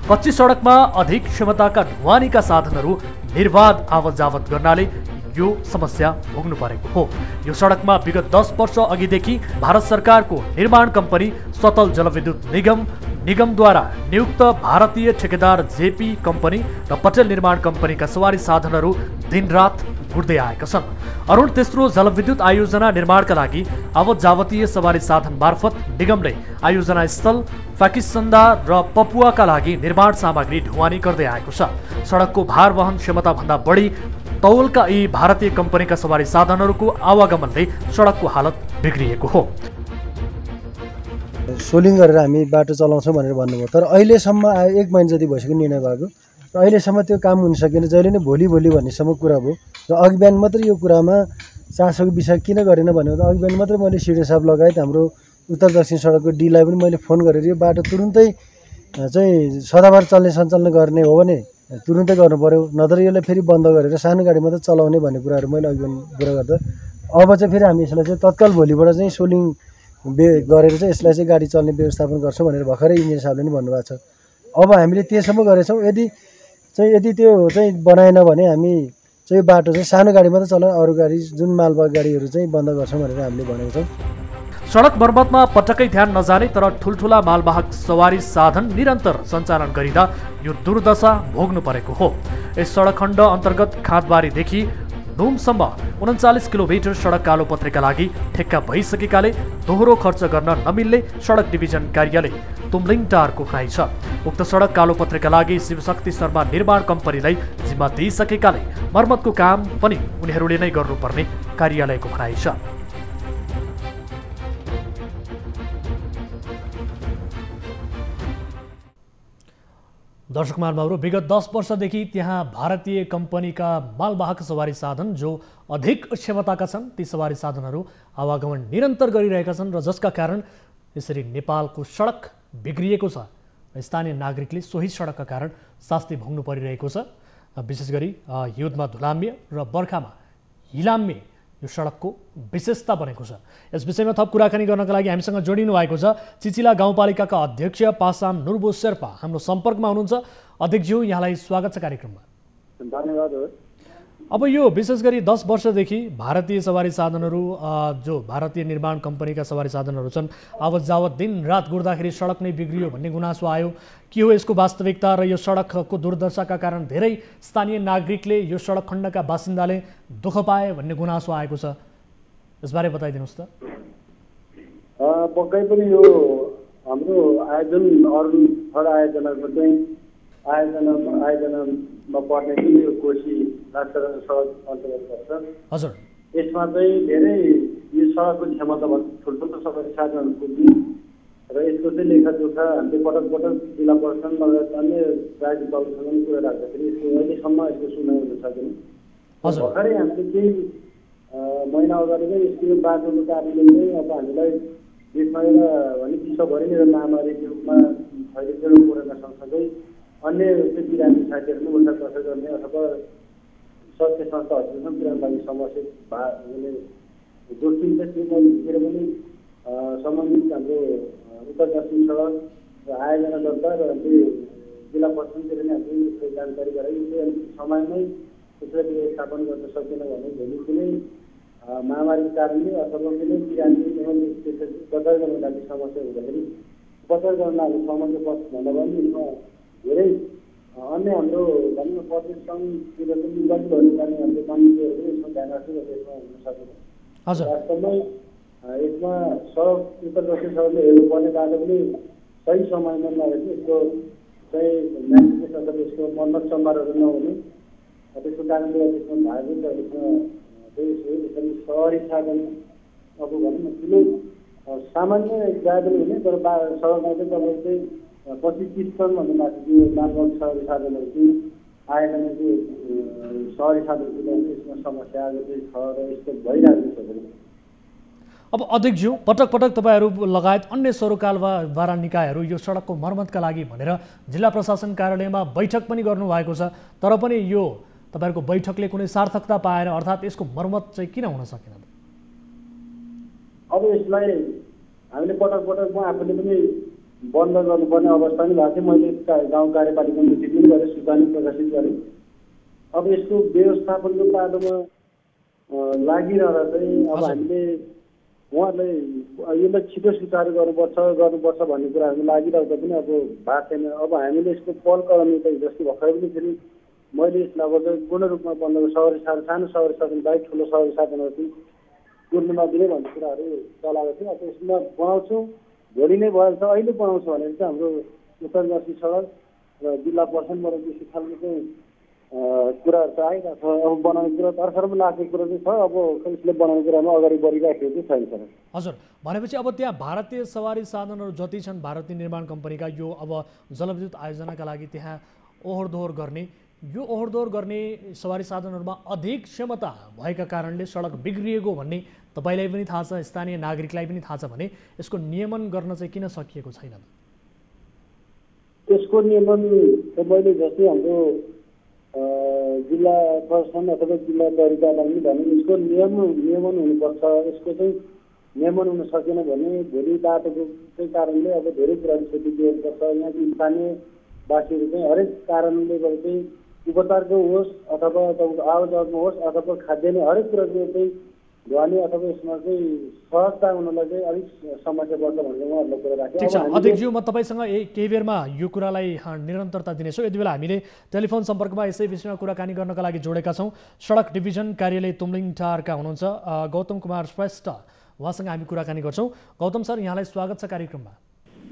कच्ची सडकमा अधिक क्षमताका ढुवानीका साधनहरू निर्बाध आवत जावत गर्नाले यो समस्या भोग्नु परेको हो। यो सडकमा विगत 10 वर्ष अघिदेखि भारत सरकारको निर्माण कम्पनी सतल जलविद्युत निगमद्वारा नियुक्त भारतीय ठेकेदार जेपी कम्पनी र पटेल निर्माण कम्पनीका सवारी साधनहरू दिनरात गुड्दै आएका छन्। अरुण तेस्रो जलविद्युत आयोजना निर्माणका लागि आवत जावतीय सवारी साधन मार्फत निगमले आयोजना स्थल पाकिस्तान र पपुवाका लागि निर्माण सामग्री ढुवानी गर्दै आएको छ। सडकको भार वहन क्षमताभन्दा बढी तौलका यी भारतीय कम्पनीका सवारी साधनहरूको आवागमनले सडकको हालत बिग्रिएको हो। सोलिङ गरेर हामी बाटो चलाउँछौँ भनेर भन्नुभयो, तर अहिलेसम्म 1 महिना जति भइसक्यो निर्णय भएको र अहिलेसम्म त्यो काम हुन सकेन। जहिले नै भोलि भन्नेसम्म कुरा भयो र अघि बिहान मात्रै यो कुरामा चासोको विषय किन गरेन भन्यो त अघि बिहान मात्रै मैले सिडिओ साहब लगायत हाम्रो उत्तर दक्षिण सडकको डीलाई पनि मैले फोन गरेर यो बाटो तुरुन्तै चाहिँ सदाबार चल्ने सञ्चालन गर्ने हो भने तुरुन्तै गर्नु पर्यो, नत्र यसलाई फेरि बन्द गरेर सानो गाडी मात्रै चलाउने भन्ने कुराहरू मैले अघि कुरा गर्दा अब चाहिँ फेरि हामी यसलाई चाहिँ तत्काल भोलिबाट चाहिँ सोलिङ गरेर चाहिँ यसलाई चाहिँ गाडी चल्ने व्यवस्थापन गर्छौँ भनेर भर्खरै इन्जिनियर साहबले पनि भन्नुभएको छ। अब हामीले त्यसम्म गरेछौँ। यदि त्यो चाहिँ बनाएन भने हामी चाहिँ बाटो चाहिँ सानो गाडी मात्रै चलाउने, अरू गाडी जुन मालवाहक गाडीहरू चाहिँ बन्द गर्छौँ भनेर हामीले भनेको छौँ। सडक मर्मतमा पटक्कै ध्यान नजाने तर ठुल्ठुला मालवाहक सवारी साधन निरन्तर सञ्चालन गरिँदा यो दुर्दशा भोग्नु परेको हो। यस सडक खण्ड अन्तर्गत खाँदबारीदेखि नुमसम्म 39 किलोमिटर सडक कालोपत्रेका लागि ठेक्का भइसकेकाले दोहोरो खर्च गर्न नमिल्ने सडक डिभिजन कार्यालय तुमलिङ टारको भनाइ छ। उक्त सडक कालोपत्रेका लागि शिवशक्ति शर्मा निर्माण कम्पनीलाई जिम्मा दिइसकेकाले मर्मतको काम पनि उनीहरूले नै गर्नुपर्ने कार्यालयको भनाइ छ। दर्शक महानुभावहरू, विगत 10 वर्षदेखि त्यहाँ भारतीय कम्पनीका मालवाहक सवारी साधन जो अधिक क्षमताका छन् ती सवारी साधनहरू आवागमन निरन्तर गरिरहेका छन् र जसका कारण यसरी नेपालको सडक बिग्रिएको छ। स्थानीय नागरिकले सोही सडकका कारण शास्ति भोग्नु परिरहेको छ। विशेष गरी हिउँदमा धुलाम्य र बर्खामा हिलाम्य यो सडकको विशेषता बनेको छ। यस विषयमा थप कुराकानी गर्नका लागि हामीसँग जोडिनु भएको छ चिचिला गाउँपालिकाका अध्यक्ष पासाङ नुर्बु शेर्पा हाम्रो सम्पर्कमा हुनुहुन्छ। अध्यक्षज्यू, यहाँलाई स्वागत छ कार्यक्रममा। धन्यवाद। अब यो विशेष गरी 10 वर्षदेखि भारतीय सवारी साधनहरू जो भारतीय निर्माण कम्पनीका सवारी साधनहरू छन् आवत जावत दिन रात गुड्दाखेरि सडक नै बिग्रियो भन्ने गुनासो आयो। के हो यसको वास्तविकता र यो सडकको दुर्दशाका कारण धेरै स्थानीय नागरिकले यो सडक खण्डका बासिन्दाले दुःख पाए भन्ने गुनासो आएको छ, यसबारे बताइदिनुहोस् त। पक्कै पनि यो हाम्रो आयोजन अरुण थड आयोजनाको चाहिँ आयोजनामा पर्ने जुन यो कोशी राष्ट्रिय सडक अन्तर्गत पर्छ। हजुर, यसमा चाहिँ धेरै यो सडकको क्षमता ठुल्ठुलो सवारी साधनहरू पुग्ने र यसको चाहिँ लेखाजोखा हामीले पटक पटक जिल्ला प्रशासन लगायत अन्य राज्य दलसँग पनि कुरा राख्दाखेरि यसको अहिलेसम्म यसको सुनाइ हुन सकेन। भर्खरै हामीले केही महिना अगाडि नै यसको बाटोको कारणले चाहिँ अब हामीलाई देशमा एउटा भने विश्वभरि नै महामारीको रूपमा फैलिएको कोरोना सँगसँगै अन्य चाहिँ बिरामी साथीहरू पनि उल्टा कसर गर्ने अथवा स्वास्थ्य संस्थाहरूसँग बिरामी लागि समस्या हुने जोखिम चाहिँ त्यो नजिकेर पनि सम्बन्धित हाम्रो उत्तर दक्षिण सडक र आयोजना गर्दा र जिल्ला प्रशासनतिर नै हामीले यसको जानकारी गरायौँ। यो समयमै यसलाई व्यवस्थापन गर्न सकेन भने भोलि कुनै महामारीको कारणले अथवा कुनै बिरामी उपचार गर्न लागि समस्या हुँदाखेरि उपचार गर्न लागि समस्या पर्छ भन्दा पनि यसमा धेरै अन्य हाम्रो भनौँ न प्रदेश सङ्घतिर पनि निर्वाचित गर्ने हामीले कमिटीहरू पनि यसमा ध्यान राख्छौँ र त्यसमा हुन सकेन। वास्तवमा यसमा सडक उत्तर दक्षिण सडकले हेर्नुपर्ने बाटो पनि सही समयमा नहेर्ने, यसको चाहिँ म्यान्टेनेन्स अथवा यसको मर्मत सम्भारहरू नहुने, त्यसको कारणले त्यसमा भागेको यसमा एकदम सहरी साधन अब भनौँ न ठुलो सामान्य ड्राइभर हुने तर सडकमा चाहिँ तपाईँको चाहिँ पछि 30 टनभन्दा माथि यो मालवाहक सहरी साधनहरू चाहिँ आएन भने चाहिँ सहरी साधनको यसमा समस्या आएको चाहिँ छ र यस्तो भइरहेको छ। अब अध्यक्षज्यू पटक पटक तपाईहरू लगायत अन्य सरोकारवाला निकायहरू यो सडकको मर्मतका लागि भनेर जिल्ला प्रशासन कार्यालयमा बैठक पनि गर्नुभएको छ, तर पनि यो तपाईहरूको बैठकले कुनै सार्थकता पाएन, अर्थात् यसको मर्मत चाहिँ किन हुन सकेन? अब यसलाई हामीले पटक पटक म आफूले पनि बन्द गर्नुपर्ने अवस्था नै भएको थियो। मैले गाउँ कार्यपालिका मिटिङ पनि गरेँ, सूचना प्रकाशित गरेँ। अब यसको व्यवस्थापनको पाटोमा लागिरहँदा चाहिँ अब हामीले उहाँहरूलाई यसलाई छिटो सुचारू गर्नुपर्छ भन्ने कुराहरू लागिरहेको पनि अब भएको छैन। अब हामीले यसको पहल कदमी त जस्तै भर्खरै पनि फेरि मैले यसलाई अब चाहिँ पूर्ण रूपमा बन्द सानो सहरी साधन बाहेक ठुलो सहरी साधनहरू चाहिँ पूर्ण नदिने भन्ने कुराहरू चलाएको थियो। अब यसमा बनाउँछौँ, भोलि नै भएछ, अहिले बनाउँछ भनेर चाहिँ हाम्रो उत्तर दक्षिण सडक र जिल्ला प्रशासनबाट त्यस्तो खालको चाहिँ कुराहरू चाहिँ आइरहेको छ। अब बनाउने कुरा तर्खर पनि लाग्ने कुरा चाहिँ छ। अब यसले बनाउने कुरामा अगाडि बढिराखेको चाहिँ छैन सर। हजुर, भनेपछि अब त्यहाँ भारतीय सवारी साधनहरू जति छन् भारतीय निर्माण कम्पनीका, यो अब जलविद्युत आयोजनाका लागि त्यहाँ ओहोरदोहोर गर्ने, यो ओहोरदोहोर गर्ने सवारी साधनहरूमा अधिक क्षमता भएका कारणले सडक बिग्रिएको भन्ने तपाईँलाई पनि थाहा छ, स्थानीय नागरिकलाई पनि थाहा छ भने यसको नियमन गर्न चाहिँ किन सकिएको छैन? त्यसको नियमन मैले जस्तै हाम्रो जिल्ला प्रशासन अथवा जिल्ला प्रहरीकालाई पनि भने यसको नियमन हुनुपर्छ। यसको चाहिँ नियमन हुन सकेन भने भोलि बाटोको चाहिँ कारणले अब धेरै कुराहरू क्षति बेहोर्नुपर्छ। यहाँको स्थानीयवासीहरू चाहिँ हरेक कारणले गर्दा चाहिँ उपचारको होस् अथवा तपाईँको आवाजावतमा होस् अथवा खाद्यान्न हरेक कुराको चाहिँ ढुवानी अथवा यसमा चाहिँ सहजता हुनलाई चाहिँ अलिक समस्या पर्छ भनेर उहाँहरूलाई कुरा राखेँ। ठिक छ अध्यक्षज्यू, म तपाईँसँग केही बेरमा यो कुरालाई निरन्तरता दिनेछु। यति बेला हामीले टेलिफोन सम्पर्कमा यसै विषयमा कुराकानी गर्नका लागि जोडेका छौँ सडक डिभिजन कार्यालय तुमलिङ टारका हुनुहुन्छ गौतम कुमार श्रेष्ठ, उहाँसँग हामी कुराकानी गर्छौँ। गौतम सर, यहाँलाई स्वागत छ कार्यक्रममा।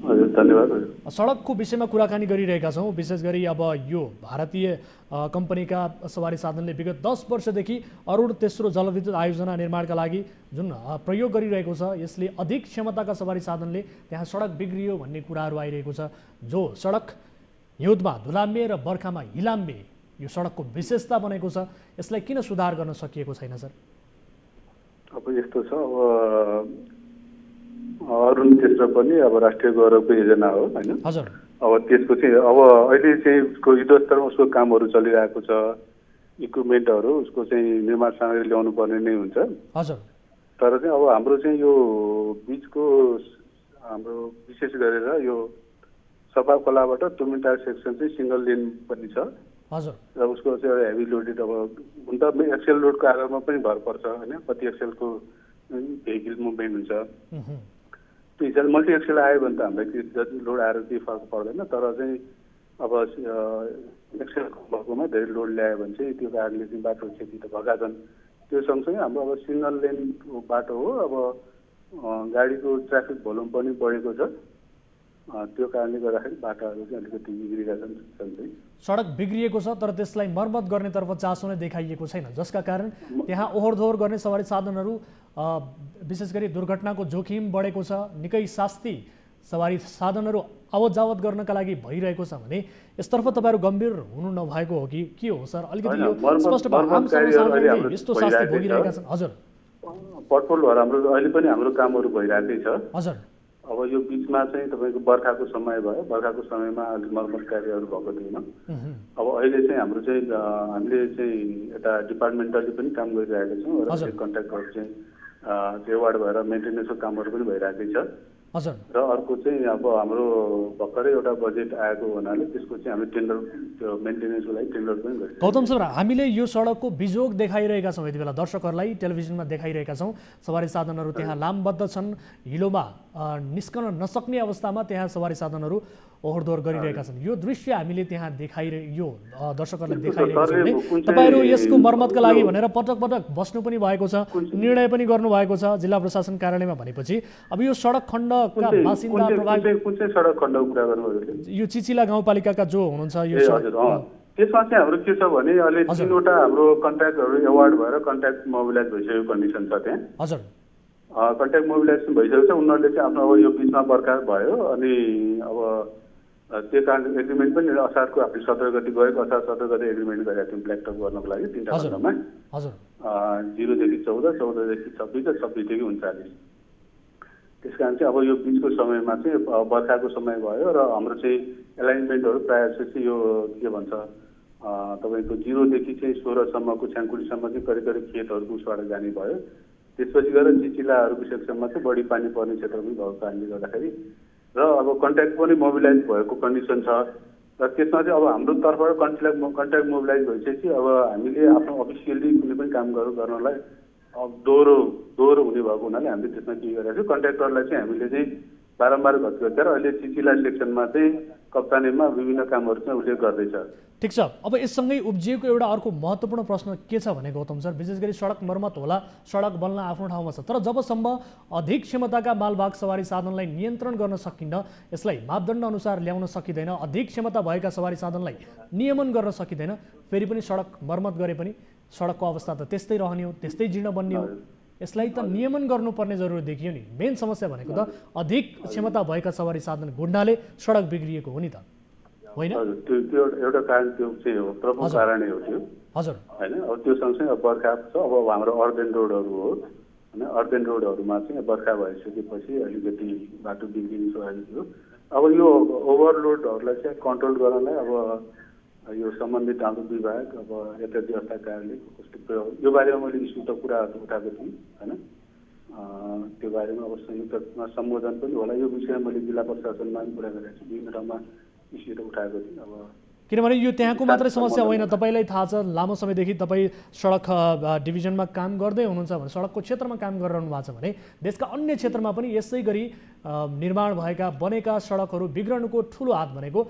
हजुर, धन्यवाद। सडकको विषयमा कुराकानी गरिरहेका छौँ। विशेष गरी अब यो भारतीय कम्पनीका सवारी साधनले विगत 10 वर्षदेखि अरुण तेस्रो जलविद्युत आयोजना निर्माणका लागि जुन प्रयोग गरिरहेको छ, यसले अधिक क्षमताका सवारी साधनले त्यहाँ सडक बिग्रियो भन्ने कुराहरू आइरहेको छ। जो सडक हिउँदमा धुलाम्बे र बर्खामा हिलाम्बे यो सडकको विशेषता बनेको छ, यसलाई किन सुधार गर्न सकिएको छैन सर? अब यस्तो छ, अब अरुण तेस्रो पनि अब राष्ट्रिय गौरवको योजना हो होइन। हजुर, अब त्यसको चाहिँ अब अहिले चाहिँ उसको युद्धस्तरमा उसको कामहरू चलिरहेको छ, इक्विपमेन्टहरू उसको चाहिँ निर्माण सामग्री ल्याउनु पर्ने नै हुन्छ। हजुर, तर चाहिँ अब हाम्रो चाहिँ यो बिचको हाम्रो विशेष गरेर यो सपा खोलाबाट तुमिटार सेक्सन चाहिँ सिङ्गल लेन पनि छ। हजुर, र उसको चाहिँ एउटा हेभी लोडेड अब हुन त एक्सेल लोडको आधारमा पनि भर पर्छ होइन, कति एक्सेलको भेहिकल मुभमेन्ट हुन्छ। त्यो हिसाबले मल्टी एक्सेल आयो भने त हामीलाई जति लोड आएर केही फरक पर्दैन, तर चाहिँ अब एक्सेल भएकोमा धेरै लोड ल्यायो भने चाहिँ त्यो कारणले चाहिँ बाटो क्षति त भएका छन्। त्यो सँगसँगै हाम्रो अब सिङ्गल लेन बाटो हो, अब गाडीको ट्राफिक भोल्युम पनि बढेको छ, त्यो कारणले गर्दाखेरि बाटाहरू चाहिँ अलिकति बिग्रिरहेका छन्। सडक बिग्रिएको छ तर त्यसलाई मर्मत गर्नेतर्फ चासो नै देखाइएको छैन, जसका कारण त्यहाँ ओहोरदोहोर गर्ने सवारी साधनहरू विशेष गरी दुर्घटनाको जोखिम बढेको छ। निकै शास्ति सवारी साधनहरू आवत जावत गर्नका लागि भइरहेको छ भने यसतर्फ तपाईँहरू गम्भीर हुनु नभएको हो कि के हो सर? अलिकति यो स्पष्ट भयो, यस्तो शास्ति भोगिरहेका छन्। हजुर, पटपोलहरू हाम्रो अहिले पनि हाम्रो कामहरू भइरहेकै छ। हजुर, अब यो बिचमा चाहिँ तपाईँको बर्खाको समय भयो, बर्खाको समयमा अलिक मर्मत कार्यहरू भएको थिएन। अब अहिले चाहिँ हाम्रो चाहिँ हामीले चाहिँ एउटा डिपार्टमेन्टली पनि काम गरिरहेका छौँ र कन्ट्र्याक्टहरू चाहिँ वार्ड भएर मेन्टेनेन्सको कामहरू पनि भइरहेकै छ। हजुर, र अर्को चाहिँ अब हाम्रो भर्खरै एउटा बजेट आएको हुनाले त्यसको चाहिँ हामीले टेन्डर त्यो मेन्टेनेन्सको लागि टेन्डर पनि गरिरहेको छौँ। गौतम सर, हामीले यो सडकको बिजोग देखाइरहेका छौँ, यति बेला दर्शकहरूलाई टेलिभिजनमा देखाइरहेका छौँ। सवारी साधनहरू त्यहाँ लामबद्ध छन्, हिलोमा निस्कन नसक्ने अवस्थामा त्यहाँ सवारी साधनहरू ओहोरदोहोर गरिरहेका छन्। यो दृश्य हामीले त्यहाँ यो दर्शकहरूलाई देखाइरहेका छौँ भने तपाईँहरू यसको मर्मतका लागि भनेर पटक पटक बस्नु पनि भएको छ, निर्णय पनि गर्नुभएको छ जिल्ला प्रशासन कार्यालयमा। भनेपछि अब यो सडक खण्डका बासिन्दा प्रभावित कुन चाहिँ सडक खण्डको कुरा गर्नुभयो? यो चिचिला गाउँपालिकाका जो हुनुहुन्छ यो त्यसमा चाहिँ हाम्रो के छ भने अहिले 3वटा हाम्रो कन्ट्र्याक्टहरू एवार्ड भएर कन्ट्र्याक्ट मोबिलाइज भइसकेको कन्डिसन छ त्यहाँ। हजुर, कन्ट्र्याक्ट मोबिलाइजेसन भइसकेको छ। उनीहरूले चाहिँ आफ्नो अब यो बिचमा बर्खा भयो अनि अब त्यो कारण एग्रिमेन्ट पनि असारको हामीले 17 गते गएको असार 17 गते एग्रिमेन्ट गरेका थियौँ ब्ल्याक टप गर्नको लागि 3टा खण्डमा 0 देखि 14, 14 देखि 26 र 26 देखि 39। त्यस कारण चाहिँ अब यो बिचको समयमा चाहिँ बर्खाको समय भयो र हाम्रो चाहिँ एलाइनमेन्टहरू प्रायः चाहिँ यो के भन्छ तपाईँको 0 देखि चाहिँ 16 सम्मको छ्याङकुडीसम्म चाहिँ करिब करिब खेतहरूको उसबाट जाने भयो। त्यसपछि गएर चिचिलाहरूको सेक्सनमा चाहिँ बढी पानी पर्ने क्षेत्र पनि भएको कारणले गर्दाखेरि र अब कन्ट्याक्ट पनि मोबिलाइज भएको कन्डिसन छ र त्यसमा चाहिँ अब हाम्रो तर्फबाट कन्ट्याक्ट मोबिलाइज भइसकेपछि अब हामीले आफ्नो अफिसियली कुनै पनि काम गर्नलाई अब दोहोरो हुने भएको हुनाले हामीले त्यसमा के गरेका छौँ कन्ट्र्याक्टरलाई चाहिँ हामीले चाहिँ बारम्बार घट गरेर अहिले चिचिला सेक्सनमा चाहिँ कप्तानीमा विभिन्न कामहरू चाहिँ उल्लेख गर्दैछ। ठिक छ। अब यससँगै उब्जिएको एउटा अर्को महत्त्वपूर्ण प्रश्न के छ भने गौतम सर, विशेष गरी सडक मर्मत होला, सडक बन्न आफ्नो ठाउँमा छ, तर जबसम्म अधिक क्षमताका मालवाहक सवारी साधनलाई नियन्त्रण गर्न सकिन्न, यसलाई मापदण्ड अनुसार ल्याउन सकिँदैन, अधिक क्षमता भएका सवारी साधनलाई नियमन गर्न सकिँदैन, फेरि पनि सडक मर्मत गरे पनि सडकको अवस्था त त्यस्तै रहने हो, त्यस्तै जीर्ण बन्ने हो। यसलाई त नियमन गर्नुपर्ने जरुरी देखियो नि। मेन समस्या भनेको त अधिक क्षमता भएका सवारी साधन गुड्नाले सडक बिग्रिएको हो नि त, होइन? त्यो एउटा कारण त्यो चाहिँ हो, प्रमुख कारणै हो त्यो। हजुर, होइन? अब त्यो सँगसँगै अब बर्खा छ, अब हाम्रो अर्देन रोडहरू हो, होइन? अर्देन रोडहरूमा चाहिँ बर्खा भइसकेपछि अलिकति बाटो बिग्रिनु स्वाभाविक हो। अब यो ओभरलोडहरूलाई चाहिँ कन्ट्रोल गर्नलाई अब यो सम्बन्धित हाम्रो विभाग अब यातायात व्यवस्था कार्यालयको कस्तो प्रयोग, यो बारेमा मैले इस्यु त कुराहरू उठाएको थिएँ, होइन? त्यो बारेमा अब संयुक्तमा सम्बोधन पनि होला। यो विषयमा मैले जिल्ला प्रशासनमा पनि कुरा गरेको छु, विभिन्न ठाउँमा इस्यु त उठाएको थिएँ। अब किनभने यो त्यहाँको मात्रै समस्या होइन, तपाईँलाई थाहा छ लामो समयदेखि तपाईँ सडक डिभिजनमा काम गर्दै हुनुहुन्छ भने, सडकको क्षेत्रमा काम गरिरहनु भएको छ भने देशका अन्य क्षेत्रमा पनि यसै गरी निर्माण भएका बनेका सडकहरू बिग्रनुको ठुलो हात भनेको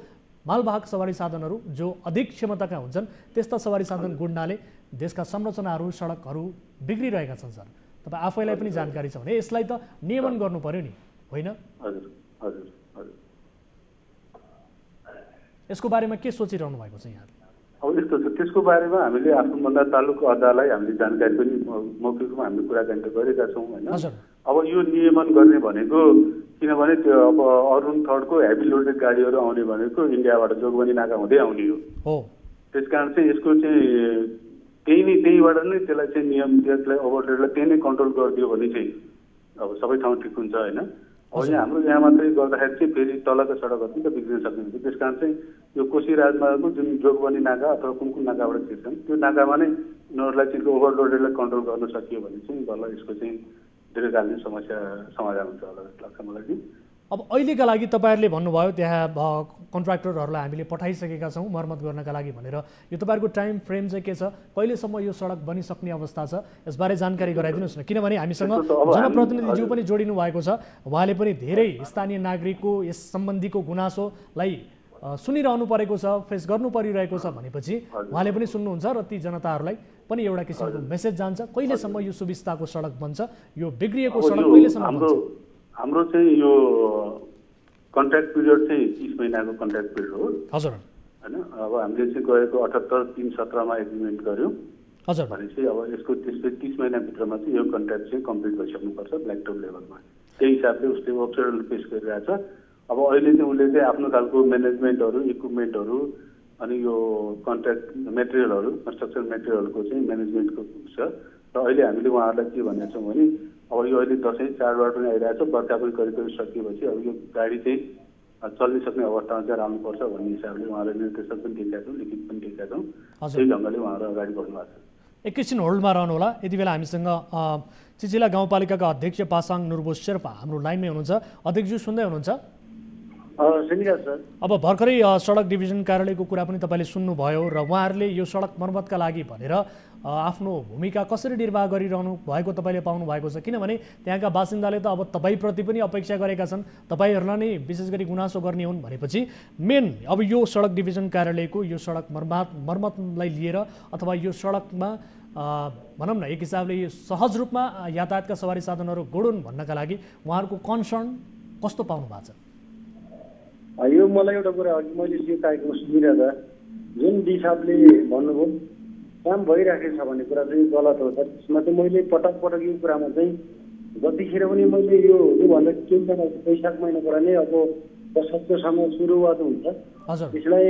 मालवाहक सवारी साधनहरू जो अधिक क्षमताका हुन्छन् त्यस्ता सवारी साधन गुड्नाले देशका संरचनाहरू सडकहरू बिग्रिरहेका छन् सर। तपाईँ आफैलाई पनि जानकारी छ भने यसलाई त नियमन गर्नु पर्यो नि, होइन? हजुर हजुर हजुर। यसको बारेमा के सोचिरहनु भएको छ यहाँले? अब यस्तो छ, त्यसको बारेमा हामीले आफ्नोभन्दा तालुको अदालाई हामीले जानकारी पनि मौखिकमा हामीले कुराकानी त गरेका छौँ, होइन? अब यो नियमन गर्ने भनेको किनभने त्यो अब अरुण थर्डको हेभी लोडेड गाडीहरू आउने भनेको इन्डियाबाट जोगबनी नाका हुँदै आउने हो। त्यस कारण चाहिँ यसको चाहिँ त्यहीबाट नै त्यसलाई चाहिँ नियम त्यसलाई ओभरलोडलाई त्यही नै कन्ट्रोल गरिदियो भने चाहिँ अब सबै ठाउँ ठिक हुन्छ, होइन? अब हाम्रो यहाँ मात्रै गर्दाखेरि चाहिँ फेरि तलको सडकहरू पनि त बिग्रिन सक्ने हुन्छ। त्यस कारण चाहिँ यो कोशी राजमार्गको जुन जोगबनी नाका अथवा कुन कुन नाकाबाट छिर्छन् त्यो नाकामा नै उनीहरूलाई चाहिँ ओभरलोडलाई कन्ट्रोल गर्न सकियो भने चाहिँ बल्ल यसको चाहिँ दीर्घकालीन समस्या समाधान हुन्छ होला जस्तो लाग्छ मलाई चाहिँ। अब अहिलेका लागि तपाईँहरूले भन्नुभयो त्यहाँ कन्ट्र्याक्टरहरूलाई हामीले पठाइसकेका छौँ मर्मत गर्नका लागि भनेर, यो तपाईँहरूको टाइम फ्रेम चाहिँ के छ, कहिलेसम्म यो सडक बनिसक्ने अवस्था छ, यसबारे जानकारी गराइदिनुहोस् न। किनभने हामीसँग जनप्रतिनिधिज्यू पनि जोडिनु भएको छ, उहाँले पनि धेरै स्थानीय नागरिकको यस सम्बन्धीको गुनासोलाई सुनिरहनु परेको छ, फेस गर्नु परिरहेको छ भनेपछि उहाँले पनि सुन्नुहुन्छ र ती जनताहरूलाई पनि एउटा किसिमको मेसेज जान्छ, कहिलेसम्म यो सुविस्ताको सडक बन्छ, यो बिग्रिएको सडक कहिलेसम्म बन्छ? हाम्रो चाहिँ यो कन्ट्र्याक्ट पिरियड चाहिँ 30 महिनाको कन्ट्र्याक्ट पिरियड हो। हजुर, होइन? अब हामीले चाहिँ गएको 78-3-17मा एग्रिमेन्ट गऱ्यौँ। हजुर, भनेपछि अब यसको त्यसपछि 30 महिनाभित्रमा चाहिँ यो कन्ट्र्याक्ट चाहिँ कम्प्लिट भइसक्नुपर्छ ब्ल्याक टप लेभलमा। त्यही हिसाबले उसले अब्जर्भर पेस गरिरहेछ। अब अहिले चाहिँ उसले चाहिँ आफ्नो खालको म्यानेजमेन्टहरू, इक्विपमेन्टहरू अनि यो कन्ट्र्याक्ट मेटेरियलहरू, कन्स्ट्रक्सन मेटेरियलको चाहिँ म्यानेजमेन्टको छ। र अहिले हामीले उहाँहरूलाई के भनेका छौँ भने अब यो अहिले दसैँ चाडबाड पनि आइरहेछ, बर्खा पनि करिब करिब सकिएपछि अब यो गाडी चाहिँ चल्न सक्ने अवस्थामा चाहिँ राख्नुपर्छ भन्ने हिसाबले उहाँलाई निर्देशक पनि दिएका छौँ, लिखित पनि दिएका छौँ। त्यही ढङ्गले उहाँहरू अगाडि बढ्नु भएको छ। एकैछिन होल्डमा रहनु होला। यति बेला हामीसँग चिचिला गाउँपालिकाका अध्यक्ष पासाङ नुर्बो शेर्पा हाम्रो लाइनमै हुनुहुन्छ। अध्यक्षज्यू सुन्दै हुनुहुन्छ? अब भर्खरै सडक डिभिजन कार्यालयको कुरा पनि तपाईँले सुन्नुभयो र उहाँहरूले यो सडक मर्मतका लागि भनेर आफ्नो भूमिका कसरी निर्वाह गरिरहनु भएको तपाईँले पाउनु भएको छ। किनभने त्यहाँका बासिन्दाले त अब तपाईँप्रति पनि अपेक्षा गरेका छन्, तपाईँहरूलाई नै विशेष गरी गुनासो गर्ने हुन् भनेपछि मेन अब यो सडक डिभिजन कार्यालयको यो सडक मर्मतलाई लिएर अथवा यो सडकमा भनौँ न एक हिसाबले यो सहज रूपमा यातायातका सवारी साधनहरू गुडुन् भन्नका लागि उहाँहरूको कन्सर्न कस्तो पाउनु भएको छ? यो मलाई एउटा कुरा अघि मैले यो कार्यक्रम सुनिरहेको जुन हिसाबले भन्नुभयो काम भइराखेको छ भन्ने कुरा चाहिँ गलत हो सर। त्यसमा चाहिँ मैले पटक पटक यो कुरामा चाहिँ जतिखेर पनि मैले योभन्दा केही दिन वैशाख महिनाबाट नै अब वर्षको समय सुरुवात हुन्छ। हजुर, यसलाई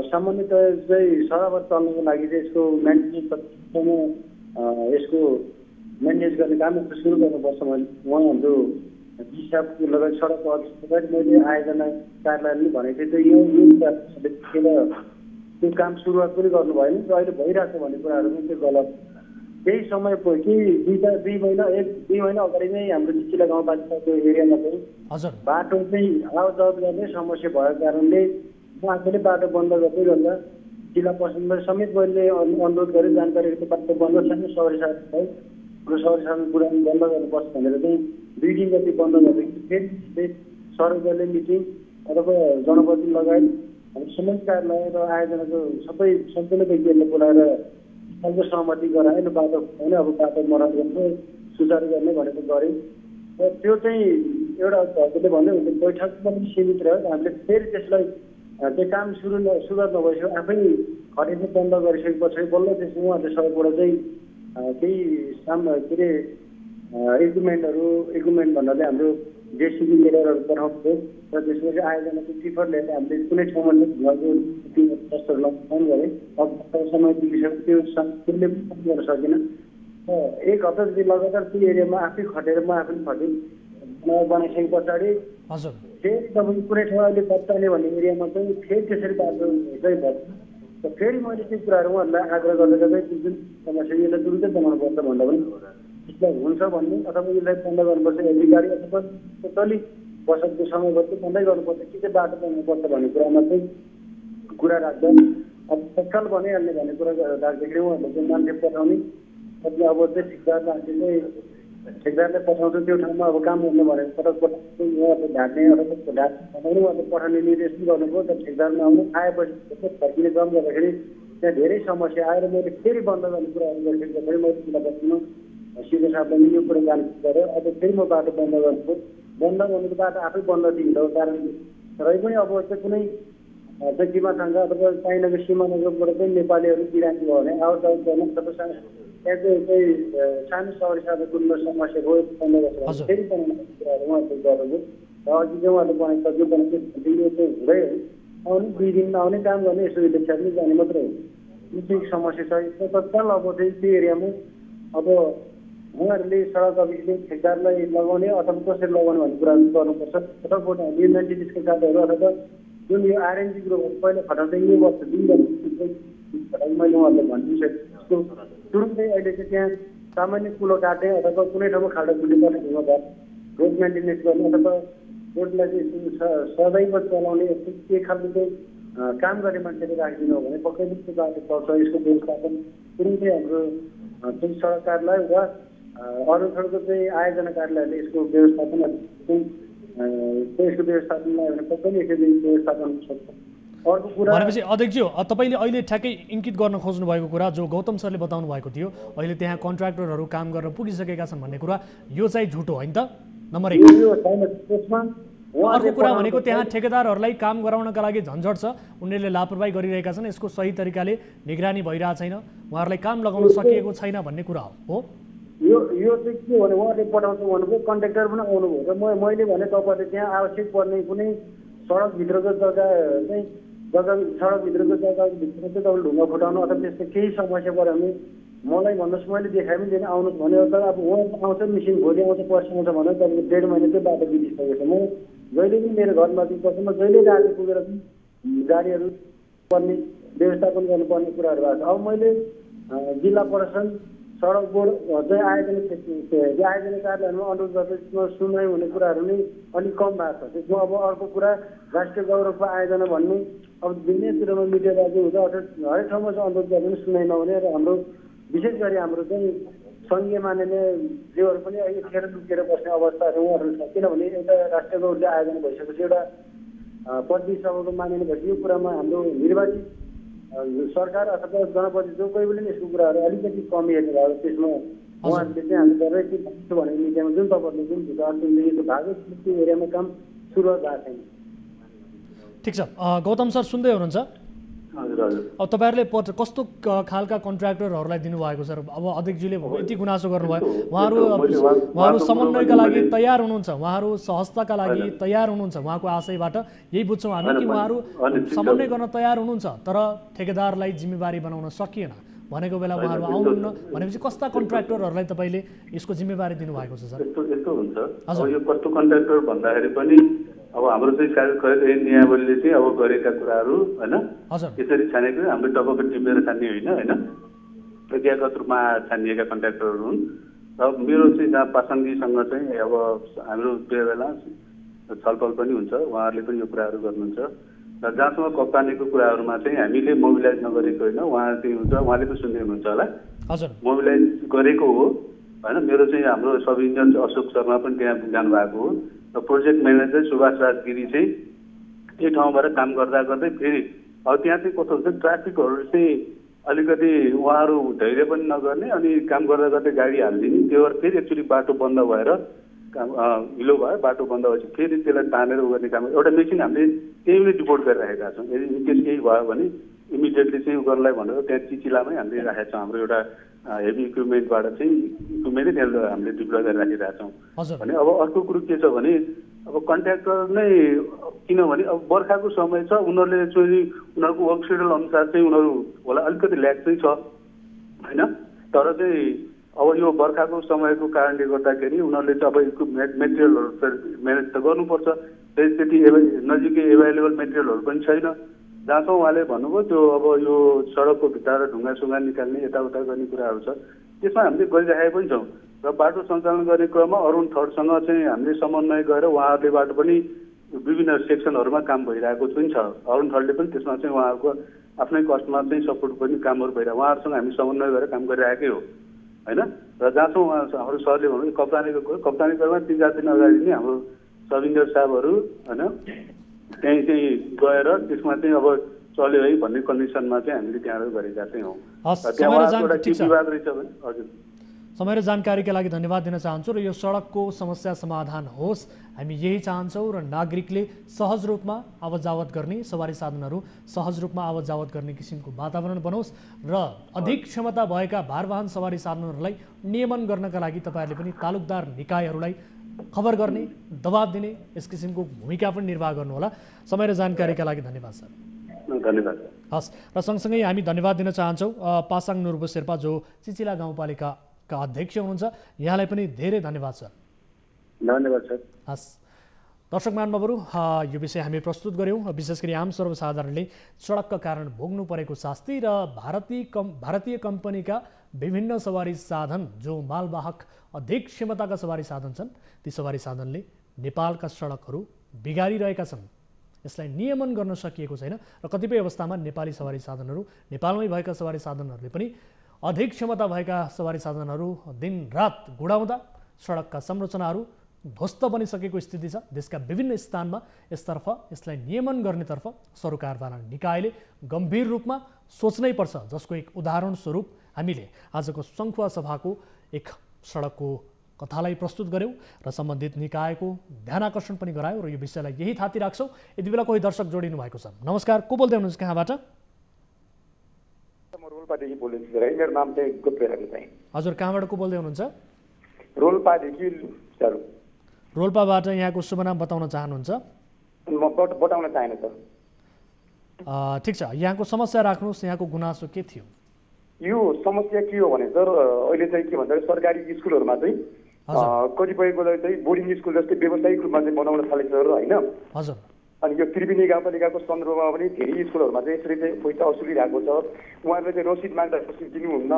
सामान्यतः चाहिँ सराबर चल्नको लागि चाहिँ यसको मेन्टेनेन्स यसको मेन्टेनेन्स गर्ने काम सुरु गर्नुपर्छ भने उहाँहरू हिसाबको लगायत सडकको लगायत मैले आयोजना कार्यालयले भनेको थिएँ यो त्यो काम सुरुवात पनि गर्नु भएन र अहिले भइरहेको छ भन्ने कुराहरू पनि त्यो गलत। केही समय कि 2 महिना अगाडि नै हाम्रो चिचिला गाउँपालिकाको एरियामा चाहिँ बाटो चाहिँ आवजावत गर्ने समस्या भएको कारणले म आफैले बाटो बन्द गर्दै गर्दा जिल्ला प्रशासनले समेत मैले अनुरोध गरेँ, जानकारी त्यो बाटो बन्द छैन, सहरी साथीलाई सहरी साथी कुरा बन्द गर्नुपर्छ भनेर चाहिँ 2 दिन जति बन्द गर्दाखेरि फेरि सरकारले मिटिङ अथवा जनप्रतिनिधि लगायत समेत कार्यालय र आयोजनाको सबै सम्पूर्ण व्यक्तिहरूले बोलाएर खालको सहमति गरायो बाटो होइन अब बाटो मर्मत गर्ने सुचारू गर्ने भनेको गरेँ र त्यो चाहिँ एउटा घरले भन्यो भने बैठक पनि सीमित रह्यो। हामीले फेरि त्यसलाई त्यो काम सुरु नभएपछि आफै खटेर बन्द गरिसके पछाडि बल्ल त्यसमा उहाँहरूले सबैबाट चाहिँ केही के अरे इक्विपमेन्ट भन्नाले हाम्रो जेसिबी लेबरहरू पठाउँछ र त्यसपछि आयोजनाको टिफर लिएर हामीले कुनै ठाउँमा चाहिँ जस्तोहरू लगाउनु गरेँ। अब समय पुगिसक्यो त्यो त्यसले पनि काम गर्न सकेन। 1 हप्ता जति लगातार त्यो एरियामा आफै खटेर म आफै खटेँ बनाइसके पछाडि फेरि तपाईँ कुनै ठाउँ अहिले बच्चाने भन्ने एरियामा चाहिँ फेरि त्यसरी बाटो चाहिँ भयो। फेरि मैले त्यो कुराहरू उहाँहरूलाई आग्रह गर्दै गर्दै जुन समस्या यसलाई तुरुन्तै बनाउनुपर्छ भन्दा पनि यसलाई हुन्छ भन्ने अथवा यसलाई बन्द गर्नुपर्छ यदि गाडी अथवा टोटली वर्षको समयबाट बन्दै गर्नुपर्छ कि चाहिँ बाटो बनाउनुपर्छ भन्ने कुरामा चाहिँ कुरा राख्दा अब तत्काल बनाइहाल्ने भन्ने कुरा राख्दाखेरि उहाँहरूले चाहिँ मान्छे पठाउने अब चाहिँ ठेकदारले पठाउँछ त्यो ठाउँमा अब काम गर्नु भनेर पटक उहाँहरूले ढाक्ने अथवा बनाउने उहाँहरूले पठाउने निर्देश पनि गर्नुभयो। तर ठेकदारमा आउनु आएपछि फर्किने काम गर्दाखेरि त्यहाँ धेरै समस्या आएर मैले फेरि बन्द गर्ने कुराहरू गरिसकेपछि मैले जिल्ला बस्तीमा सिधै साहबलाई यो कुरा जानकारी गरेँ। अब फेरि म बाटो बन्द गर्नुको बन्द गर्नुको बाटो आफै बन्द थियो कारण तरै पनि अब चाहिँ कुनै चाहिँ सीमासँग अथवा चाइनाको सिमानाकोबाट चाहिँ नेपालीहरू बिरामी भयो भने आवतजावत गर्न अथवा चाहिँ सानो सहरी साथी कुनै समस्या भयो बन्द गर्छ फेरि बनाउने कुराहरू उहाँहरूले गरेको र अघि चाहिँ उहाँहरूले बनाइसक्यो बनाइसक्यो यो चाहिँ हुँदै आउने 2 दिनमा आउने काम गर्ने यसो इलेक्सन पनि जाने मात्रै हो। यो चाहिँ समस्या छ। तत्काल अब चाहिँ त्यो एरियामा अब उहाँहरूले सडक अफिसले ठेकदारलाई लगाउने अथवा कसरी लगाउने भन्ने कुराहरू गर्नुपर्छ। अथवा यो मेन्टेनेन्सको कार्यहरू अथवा जुन यो आरएनजी ग्रुपहरू पहिला खटाउँदै यो वर्ष 2 मैले उहाँहरूलाई भनिदिइसकेको तुरुन्तै अहिले चाहिँ त्यहाँ सामान्य कुलो काट्ने अथवा कुनै ठाउँमा खाल्डो खुल्टी गर्ने ठाउँमा भयो रोड मेन्टेनेन्स गर्ने अथवा रोडलाई चाहिँ सदैव चलाउने के खालको चाहिँ काम गर्ने मान्छेले राखिदिनु हो भने पक्कै पनि त्यो बाटो चल्छ। यसको व्यवस्थापन तुरुन्तै हाम्रो चाहिँ सडक कार्यालय वा अरू ठाउँको चाहिँ आयोजना कार्यालयले यसको व्यवस्थापन पक्कै नै यसरी व्यवस्थापन सक्छ। अर्को कुरा भनेपछि अध्यक्षज्यू तपाईँले अहिले ठ्याक्कै इङ्कित गर्न खोज्नु भएको कुरा जो गौतम सरले बताउनु भएको थियो अहिले त्यहाँ कन्ट्र्याक्टरहरू काम गर्न पुगिसकेका छन् भन्ने कुरा यो चाहिँ झुटो होइन त नम्बर 1। अर्को कुरा भनेको त्यहाँ ठेकेदारहरूलाई काम गराउनका लागि झन्झट छ, उनीहरूले लापरवाही गरिरहेका छन्, यसको सही तरिकाले निगरानी भइरहेको छैन, उहाँहरूलाई काम लगाउन सकिएको छैन भन्ने कुरा हो। यो चाहिँ के भने उहाँले पठाउँछ भन्नुभयो कन्ट्र्याक्टर पनि आउनुभयो र मैले भने तपाईँले त्यहाँ आवश्यक पर्ने कुनै सडकभित्रको सडकभित्रको जग्गाभित्र चाहिँ तपाईँले ढुङ्गा फुटाउनु अथवा त्यस्तो केही समस्या पऱ्यो भने मलाई भन्नुहोस्, मैले देखाइ पनि दिएँ आउनुहोस् भन्यो। तर अब उहाँ आउँछ मिसिन भोलि आउँछ पर्सि आउँछ भने तपाईँको 1.5 महिना त्यो बाटो बितिसकेको छ। म जहिले पनि मेरो घर नजिक पर्छ, म जहिले राति पुगेर गाडीहरू पर्ने व्यवस्थापन गर्नुपर्ने कुराहरू भएको छ। अब मैले जिल्ला प्रशासन सडक बोर्ड चाहिँ आयोजना कार्यालयमा अनुरोध गर्दै सुनवाई हुने कुराहरू नै अलिक कम भएको छ। त्यसमा अब अर्को कुरा राष्ट्रिय गौरवको आयोजना भन्ने अब दुनियाँतिरमा मिडिया राज्य हुँदा अथवा हरेक ठाउँमा चाहिँ अनुरोध गर्दा पनि सुनाइ नहुने र हाम्रो विशेष गरी हाम्रो चाहिँ सङ्घीय माननीय जेहरू पनि यतिखेर लुकेर बस्ने अवस्थाहरू उहाँहरू छ। किनभने एउटा राष्ट्रिय गौरवले आयोजना भइसकेपछि एउटा प्रतिनिधि सभाको मानिने भएपछि यो कुरामा हाम्रो निर्वाचित सरकार अथवा जनप्रतिनिधि जो कोही पनि यसको कुराहरू अलिकति कमी हेर्नु भएको त्यसमा उहाँहरूले चाहिँ हामी गरेर के भन्छु भने मिडियामा जुन तपाईँहरूले जुन यो भएको त्यो एरियामा काम सुरुवात भएको छैन। ठिक छ, गौतम सर सुन्दै हुनुहुन्छ? अब तपाईँहरूले कस्तो खालका कन्ट्र्याक्टरहरूलाई दिनुभएको सर? अब अध्यक्षजीले यति गुनासो गर्नुभयो, उहाँहरू समन्वयका लागि तयार हुनुहुन्छ, उहाँहरू सहजताका लागि तयार हुनुहुन्छ, उहाँको आशयबाट यही बुझ्छौँ हामी कि उहाँहरू समन्वय गर्न तयार हुनुहुन्छ, तर ठेकेदारलाई जिम्मेवारी बनाउन सकिएन भनेको बेला उहाँहरू आउनुहुन्न भनेपछि कस्ता कन्ट्र्याक्टरहरूलाई तपाईँले यसको जिम्मेवारी दिनुभएको छ सर? यस्तो हुन्छ, अब यो कस्तो कन्ट्र्याक्टर भन्दाखेरि पनि अब हाम्रो चाहिँ खैर नियावलीले चाहिँ अब गरेका कुराहरू होइन यसरी छानेको हाम्रो टपक्क टिपेर छान्ने होइन प्रक्रियागत रूपमा छानिएका कन्ट्र्याक्टरहरू हुन्। र मेरो चाहिँ जहाँ पासाङजीसँग चाहिँ अब हाम्रो बेला छलफल पनि हुन्छ, उहाँहरूले पनि यो कुराहरू गर्नुहुन्छ र जहाँसम्म कप्तानीको कुराहरूमा चाहिँ हामीले मोबिलाइज नगरेको होइन, उहाँ चाहिँ हुन्छ, उहाँले पनि सुन्दै हुनुहुन्छ होला, मोबिलाइज गरेको हो होइन। मेरो चाहिँ हाम्रो सब इन्जिनियर अशोक शर्मा पनि त्यहाँ जानुभएको हो र प्रोजेक्ट म्यानेजर सुभाष राजगिरी चाहिँ त्यही ठाउँबाट काम गर्दा गर्दै फेरि अब त्यहाँ चाहिँ कस्तो हुन्छ ट्राफिकहरू चाहिँ अलिकति उहाँहरू धैर्य पनि नगर्ने अनि काम गर्दा गर्दै गाडी हालिदिने, त्यो भएर फेरि एक्चुअली बाटो बन्द भएर काम हिलो भयो, बाटो बन्द भएपछि फेरि त्यसलाई तानेर उ गर्ने काम एउटा मेसिन हामीले त्यही पनि डिपोर्ट गरिराखेका छौँ। यदि इनकेस केही भयो भने इमिडिएटली चाहिँ गर्नलाई भनेर त्यहाँ चिचिलामै हामीले राखेका छौँ। हाम्रो एउटा हेभी इक्विपमेन्टबाट चाहिँ इक्विपमेन्टै त्यहाँ हामीले डिप्लोय गरिराखिरहेका छौँ भने। अब अर्को कुरो के छ भने अब कन्ट्र्याक्टर नै किनभने अब बर्खाको समय छ, उनीहरूले चाहिँ उनीहरूको वर्क सेड्युल अनुसार चाहिँ उनीहरू होला अलिकति ल्याग चाहिँ छ होइन, तर चाहिँ अब यो बर्खाको समयको कारणले गर्दाखेरि उनीहरूले चाहिँ अब इक्विपमेन्ट मेटेरियलहरू म्यानेज त गर्नुपर्छ, त्यति नजिकै एभाइलेबल मेटेरियलहरू पनि छैन। जहाँसम्म उहाँले भन्नुभयो त्यो अब यो सडकको भित्र ढुङ्गा सुङ्गा निकाल्ने यताउता गर्ने कुराहरू छ, त्यसमा हामीले गरिराखेका पनि छौँ र बाटो सञ्चालन गर्ने क्रममा अरुण थर्डसँग चाहिँ हामीले समन्वय गरेर उहाँहरूलेबाट पनि विभिन्न सेक्सनहरूमा काम भइरहेको पनि छ। अरुण थर्डले पनि त्यसमा चाहिँ उहाँहरूको आफ्नै कस्टमा चाहिँ सपोर्ट पनि कामहरू भइरहेको, उहाँहरूसँग हामी समन्वय गरेर काम गरिरहेकै हो होइन। र जहाँसम्म हाम्रो सरले भन्नु कप्तानीको कुरो, कप्तानी क्रममा 3-4 दिन अगाडि नै हाम्रो सब इन्जिनियर साहबहरू होइन त्यहीँ चाहिँ गएर त्यसमा चाहिँ अब चल्यो है भन्ने कन्डिसनमा चाहिँ हामीले त्यहाँ गरेका चाहिँ हौँ। समय र जानकारीका लागि धन्यवाद दिन चाहन्छु र यो सडकको समस्या समाधान होस् हामी यही चाहन्छौँ र नागरिकले सहज रूपमा आवत जावत गर्ने, सवारी साधनहरू सहज रूपमा आवत जावत गर्ने किसिमको वातावरण बनोस् र अधिक क्षमता भएका भारवाहन सवारी साधनहरूलाई नियमन गर्नका लागि तपाईँहरूले पनि तालुकदार निकायहरूलाई खबर गर्ने, दबाब दिने यस किसिमको भूमिका पनि निर्वाह गर्नुहोला। समय र जानकारीका लागि धन्यवाद सर। धन्यवाद। हस्, र सँगसँगै हामी धन्यवाद दिन चाहन्छौँ पासाङ नुर्बु शेर्पा जो चिचिला गाउँपालिकाका अध्यक्ष हुनुहुन्छ, यहाँलाई पनि धेरै धन्यवाद सर। धन्यवाद सर। हस्, दर्शक महानुभावहरू यो विषय हामी प्रस्तुत गऱ्यौँ, विशेष गरी आम सर्वसाधारणले सडकका कारण भोग्नु परेको शास्ति र भारतीय कम्पनीका विभिन्न सवारी साधन जो मालवाहक अधिक क्षमताका सवारी साधन छन्, ती सवारी साधनले नेपालका सडकहरू बिगारिरहेका छन्। यसलाई नियमन गर्न सकिएको छैन र कतिपय अवस्थामा नेपाली सवारी साधनहरू, नेपालमै भएका सवारी साधनहरूले पनि अधिक क्षमता भएका सवारी साधनहरू दिनरात गुडाउँदा सडकका संरचनाहरू ध्वस्त बनिसकेको स्थिति छ। देशका विभिन्न स्थानमा यसलाई नियमन गर्नेतर्फ सरकारवाला निकायले गम्भीर रूपमा सोच्नै पर्छ, जसको एक उदाहरण स्वरूप हामीले आजको सङ्खुवा सभाको एक सडकको कथालाई प्रस्तुत गऱ्यौँ र सम्बन्धित निकायको ध्यान आकर्षण पनि गरायौँ र यो विषयलाई यही थाती राख्छौँ। यति बेला कोही दर्शक जोडिनु भएको छ। नमस्कार, को बोल्दै हुनुहुन्छ, कहाँबाट? म रोल्पादेखि बोल्दैछु सर। मेरो नाम चाहिँ गोप्रेराको चाहिँ। हजुर, कहाँबाट को बोल्दै हुनुहुन्छ? रोल्पादेखि सर। रोल्पाबाट यहाँको शुभ नाम बताउन चाहनुहुन्छ? म बताउन चाहेन सर। ठिक छ, यहाँको समस्या राख्नुहोस्, यहाँको गुनासो के थियो? यो समस्या के हो भने सर अहिले चाहिँ के भन्छ सरकारी स्कुलहरूमा चाहिँ कतिपयको चाहिँ बोर्डिङ स्कुल जस्तै व्यावसायिक रूपमा चाहिँ बनाउन थालेको छ होइन। हजुर। अनि यो त्रिवेणी गाउँपालिकाको सन्दर्भमा पनि धेरै स्कुलहरूमा चाहिँ यसरी चाहिँ पैसा असुलिरहेको छ। उहाँहरूले चाहिँ रसिद माग्दा रसिद दिनुहुन्न,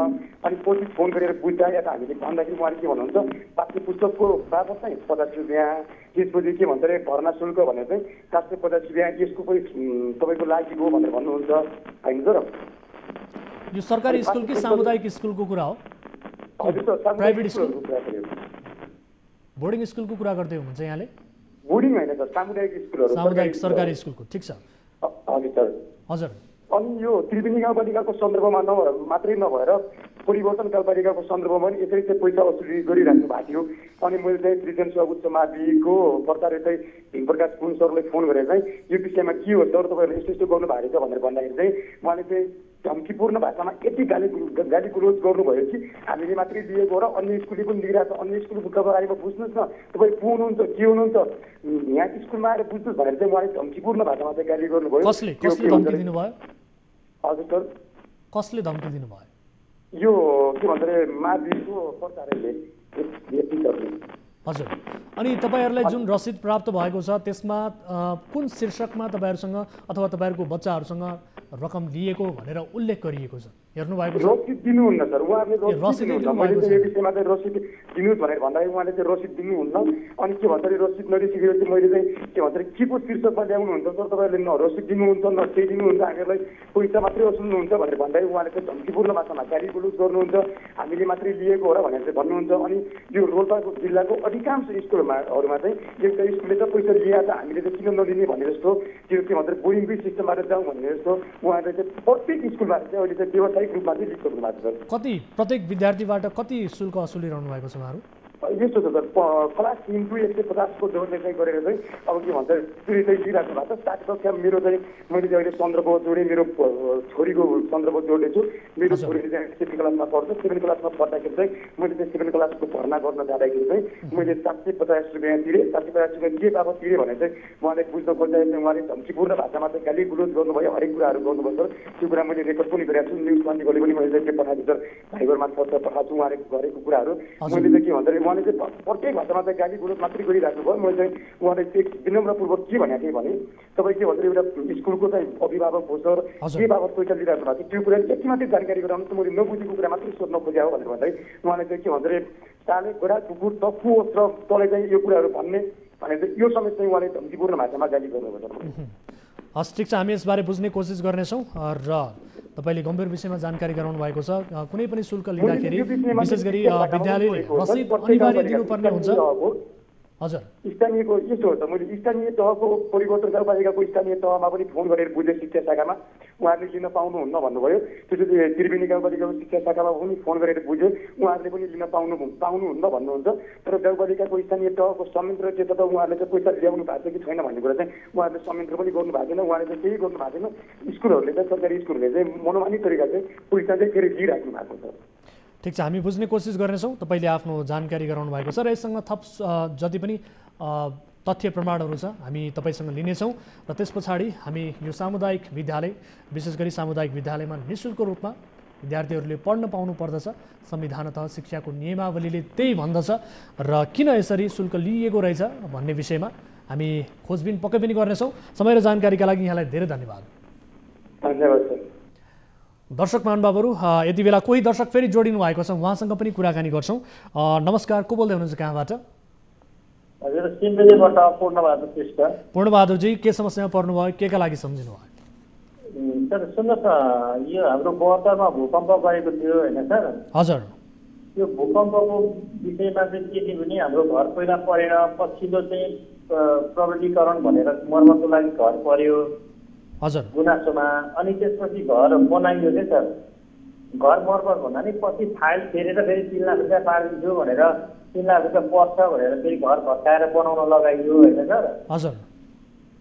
अनि पछि फोन गरेर बुझ्दा या त हामीले भन्दाखेरि उहाँले के भन्नुहुन्छ पाठ्य पुस्तकको बराबर चाहिँ 50 रुपियाँ, त्यसपछि के भन्छ अरे भर्ना शुल्क भनेर चाहिँ 750 रुपियाँ यसको पनि तपाईँको लागि हो भनेर भन्नुहुन्छ होइन सर। यो सरकारी स्कुल कि सामुदायिक स्कुलको कुरा हो? हजुर सर, प्राइभेट स्कुल, बोर्डिङ स्कुलको कुरा गर्दै हुनुहुन्छ यहाँले? बोर्डिङ होइन सर, सामुदायिक स्कुलहरू, सामुदायिक सरकारी स्कुलको। ठिक छ। हजुर सर। हजुर। अनि यो त्रिवेणी गाउँपालिकाको सन्दर्भमा मात्रै नभएर परिवर्तन गाउँपालिकाको सन्दर्भमा पनि यसरी चाहिँ पैसा वसुली गरिराख्नु भएको थियो। अनि मैले चाहिँ सृजन उच्च माविको प्रचार्य चाहिँ भीमप्रकाश गुरुङ सरलाई फोन गरेर चाहिँ यो विषयमा के हो सर तपाईँहरूले यस्तो यस्तो गर्नु भएको छ भनेर भन्दाखेरि चाहिँ उहाँले चाहिँ धम्कीपूर्ण भाषामा यति गाली गुलोज गर्नुभयो कि हामीले मात्रै दिएको र अन्य स्कुलले पनि दिइरहेको छ, अन्य स्कुल बुक्का बारेमा बुझ्नुहोस् न, तपाईँ को हुनुहुन्छ के हुनुहुन्छ, यहाँ स्कुलमा आएर बुझ्नुहोस् भनेर चाहिँ उहाँले धम्कीपूर्ण भाषामा चाहिँ गाली गर्नुभयो। कसले धम्की दिनुभयो? हजुर सर, कसले धम्की दिनुभयो? यो के भन्छ अरे माविको प्रचारले। हजुर, अनि तपाईँहरूलाई जुन रसिद प्राप्त भएको छ त्यसमा कुन शीर्षकमा तपाईँहरूसँग अथवा तपाईँहरूको बच्चाहरूसँग रकम लिएको भनेर उल्लेख गरिएको छ? हेर्नु भएको छ? रसिद दिनुहुन्न सर, उहाँले रसिद दिनुहुन्न। यो विषयमा चाहिँ रसिद दिनुहोस् भनेर भन्दाखेरि उहाँले चाहिँ रसिद दिनुहुन्न। अनि के भन्छ अरे रसिद नदिइसकेपछि मैले चाहिँ के भन्छ अरे के को शीर्षकमा ल्याउनुहुन्छ सर, तपाईँहरूले न रसिद दिनुहुन्छ न केही दिनुहुन्छ, हामीहरूलाई पैसा मात्रै वसुल्नुहुन्छ भनेर भन्दाखेरि उहाँले चाहिँ धम्कीपूर्ण भाषामा गाली गुलोज गर्नुहुन्छ, हामीले मात्रै लिएको हो र भनेर चाहिँ भन्नुहुन्छ। अनि यो रोल्पाको जिल्लाको अधिकांश स्कुलहरूमा चाहिँ एउटा स्कुलले त पैसा लिएर त हामीले चाहिँ किन नलिने भने जस्तो त्यो के भन्छ बोर्डिङकै सिस्टमबाट जाउँ भन्ने जस्तो उहाँले चाहिँ प्रत्येक स्कुलबाट चाहिँ अहिले चाहिँ व्यावसायिक रूपमा चाहिँ लिइसक्नु भएको छ। कति प्रत्येक विद्यार्थीबाट कति शुल्क असुलिरहनु भएको छ उहाँहरू? यस्तो छ सर, क्लास 3 टु 150 को जोडले चाहिँ गरेर चाहिँ अब के भन्छ पुरै चाहिँ लिइराख्नु भएको छ। 60 कक्षा मेरो चाहिँ मैले चाहिँ अहिले सन्दर्भ जोडेँ, मेरो छोरीको सन्दर्भ जोडेछु। मेरो छोरीले चाहिँ 7 क्लासमा पढ्छ। 7 क्लासमा पढ्दाखेरि चाहिँ मैले चाहिँ 7 क्लासको भर्ना गर्न जाँदाखेरि चाहिँ मैले 750 रुपियाँ तिरेँ। 750 रुपियाँ के बाबत तिरेँ भने चाहिँ उहाँले बुझ्न खोज्दाखेरि चाहिँ उहाँले धम्कीपूर्ण भाषामा चाहिँ गाली गुलोज गर्नुभयो, हरेक कुराहरू गर्नुभयो सर। त्यो कुरा मैले रेकर्ड पनि गरेको छु, न्युज ट्वेन्टीकोले पनि मैले चाहिँ के पठाएको सर, भाइबर मार्फत पठाएको छु उहाँले गरेको कुराहरू। मैले चाहिँ के भन्छ अरे उहाँले चाहिँ प्रत्येक भाषामा चाहिँ गाली गुलोज मात्रै गरिराख्नु भयो। मैले चाहिँ उहाँलाई एक विनम्रपूर्वक के भनेको थिएँ भने तपाईँ के भन्छ एउटा स्कुलको चाहिँ अभिभावक हो सर, के बाबत पैसा लिइराख्नु भएको छ त्यो कुरा यति मात्रै जानकारी गराउनु त मैले नबुझेको कुरा मात्रै सोध्न खोजेँ हो भनेर भन्दै उहाँले चाहिँ के भन्छ अरे चाले गोडा कुकुर तक्कु होस् र तँलाई चाहिँ यो कुराहरू भन्ने भनेर चाहिँ यो समेत चाहिँ उहाँले धम्कीपूर्ण भाषामा गाली गर्नुभयो सर। हस्, ठिक छ, हामी यसबारे बुझ्ने कोसिस गर्नेछौँ र तपाईँले गम्भीर विषयमा जानकारी गराउनु भएको छ। कुनै पनि शुल्क लिँदाखेरि विशेष गरी विद्यालयले रसिद अनिवार्य दिनुपर्ने हुन्छ। हजुर, स्थानीयको यस्तो हो त, मैले स्थानीय तहको परिवर्तन गाउँपालिकाको स्थानीय तहमा पनि फोन गरेर बुझेँ शिक्षा शाखामा, उहाँहरूले लिन पाउनुहुन्न भन्नुभयो। त्यसपछि त्रिवेणी गाउँपालिकाको शिक्षा शाखामा पनि फोन गरेर बुझेँ, उहाँहरूले पनि लिन पाउनुहुन्न भन्नुहुन्छ। तर गाउँपालिकाको स्थानीय तहको संयन्त्र चाहिँ त उहाँहरूले चाहिँ पैसा ल्याउनु भएको छ कि छैन भन्ने कुरा चाहिँ उहाँहरूले संयन्त्र पनि गर्नु भएको छैन, उहाँले चाहिँ केही गर्नु भएको छैन। स्कुलहरूले चाहिँ सरकारी स्कुलहरूले चाहिँ मनोमानी तरिका चाहिँ पैसा चाहिँ फेरि लिइराख्नु भएको छ। ठिक छ, हामी बुझ्ने कोसिस गर्नेछौँ। तपाईँले आफ्नो जानकारी गराउनु भएको छ र यससँग थप जति पनि तथ्य प्रमाणहरू छ हामी तपाईँसँग लिनेछौँ र त्यस पछाडि हामी यो सामुदायिक विद्यालय विशेष गरी सामुदायिक विद्यालयमा निःशुल्क रूपमा विद्यार्थीहरूले पढ्न पाउनु पर्दछ, संविधानतः शिक्षाको नियमावलीले त्यही भन्दछ र किन यसरी शुल्क लिइएको रहेछ भन्ने विषयमा हामी खोजबिन पक्कै पनि गर्नेछौँ। समय र जानकारीका लागि यहाँलाई धेरै धन्यवाद। धन्यवाद सर। दर्शक महानुभावहरू, यति बेला कोही दर्शक फेरि जोडिनु भएको छ, उहाँसँग पनि कुराकानी गर्छौँ। नमस्कार, को बोल्दै हुनुहुन्छ, कहाँबाट? हजुर, सिन्धुलीबाट पूर्णबहादुर श्रेष्ठ। पूर्णबहादुरजी, के समस्यामा पर्नुभयो, के का लागि सम्झिनु भयो? सर सुन्नुहोस् न, यो हाम्रो 72मा भूकम्प गएको थियो होइन सर? हजुर। यो भूकम्पको विषयमा चाहिँ के थियो भने हाम्रो घर पहिला परेर पछिल्लो चाहिँ प्रविधिकरण भनेर मर्मतको लागि घर पर्यो। हजुर। गुनासोमा अनि त्यसपछि घर बनाइयो क्या सर। घर मर्मत भन्दा नि पछि फाइल फेरेर फेरि 3 लाख रुपियाँ पारिदिन्छु भनेर 3 लाख रुपियाँ पर्छ भनेर फेरि घर भत्काएर बनाउन लगाइयो होइन सर? हजुर।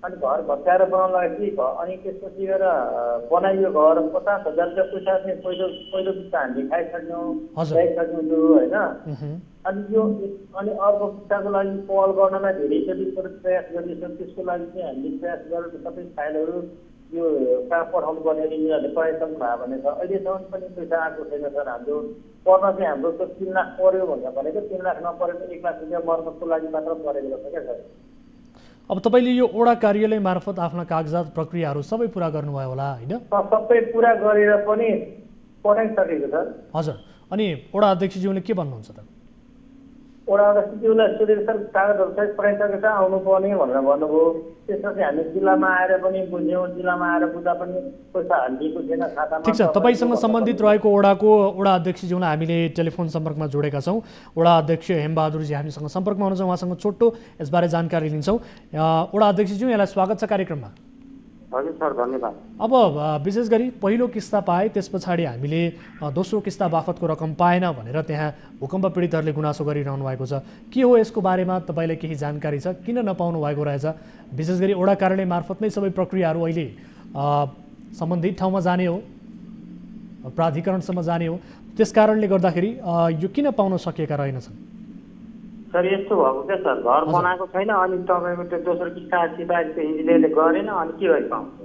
अनि घर भत्काएर बनाउन लगाएपछि अनि त्यसपछि गएर बनाइयो घर 50,000 रुपियाँ पैसा चाहिँ पहिलो किस्ता हामीले खाइसक्यौँ ल्याइसक्यौँ होइन। अनि यो अनि अर्को किस्ताको लागि पहल गर्नमा धेरैचोटि प्रयास गरिएको त्यसको लागि चाहिँ हामीले प्रयास गरेर सबै फाइलहरू यो कहाँ पठाउनु पर्ने यिनीहरूले पठाइसक्नु भयो भने छ। अहिलेसम्म पनि पैसा आएको छैन सर। हाम्रो पर्न चाहिँ हाम्रो त 3 लाख पर्यो भनेर भनेको 3 लाख नपरेको 1 लाख रुपियाँ मर्मतको लागि मात्र परेको छ क्या सर। अब तपाईँले यो ओडा कार्यालय मार्फत आफ्ना कागजात प्रक्रियाहरू सबै पुरा गर्नुभयो होला होइन? सबै पुरा गरेर पनि पठाइसकेको सर। हजुर, अनि ओडा अध्यक्षज्यूले के भन्नुहुन्छ त? ओडा अध्यक्षज्यूलाई सोधेको सर कागजहरू सहित पठाइसकेको छ, आउनुपर्ने भनेर भन्नुभयो। त्यसपछि हामी जिल्लामा आएर पनि बुझ्यौँ, जिल्लामा आएर बुझ्दा पनि पैसा हालिदिएको थिएन खातामा। ठिक छ, तपाईँसँग सम्बन्धित रहेको ओडाको ओडा अध्यक्षज्यूलाई हामीले टेलिफोन सम्पर्कमा जोडेका छौँ। ओडा अध्यक्ष हेमबहादुरजी हामीसँग सम्पर्कमा हुनुहुन्छ, उहाँसँग छोटो यसबारे जानकारी लिन्छौँ। ओडा अध्यक्षज्यू, यहाँलाई स्वागत छ कार्यक्रममा। हजुर सर धन्यवाद। अब विशेष गरी पहिलो किस्ता पाए त्यस पछाडि हामीले दोस्रो किस्ता बापतको रकम पाएन भनेर त्यहाँ भूकम्प पीडितहरूले गुनासो गरिरहनु भएको छ। के हो यसको बारेमा तपाईँलाई केही जानकारी छ? किन नपाउनु भएको रहेछ? विशेष गरी वडा कार्यालय मार्फत नै सबै प्रक्रियाहरू अहिले सम्बन्धित ठाउँमा जाने हो, प्राधिकरणसम्म जाने हो, त्यस कारणले गर्दाखेरि यो किन पाउन सकेका रहेनछन्? सर यस्तो भएको क्या सर, घर बनाएको छैन अनि तपाईँको त्यो दोस्रो किस्ता सिफारिस इन्जिनियरले गरेन अनि के गरी पाउँछ?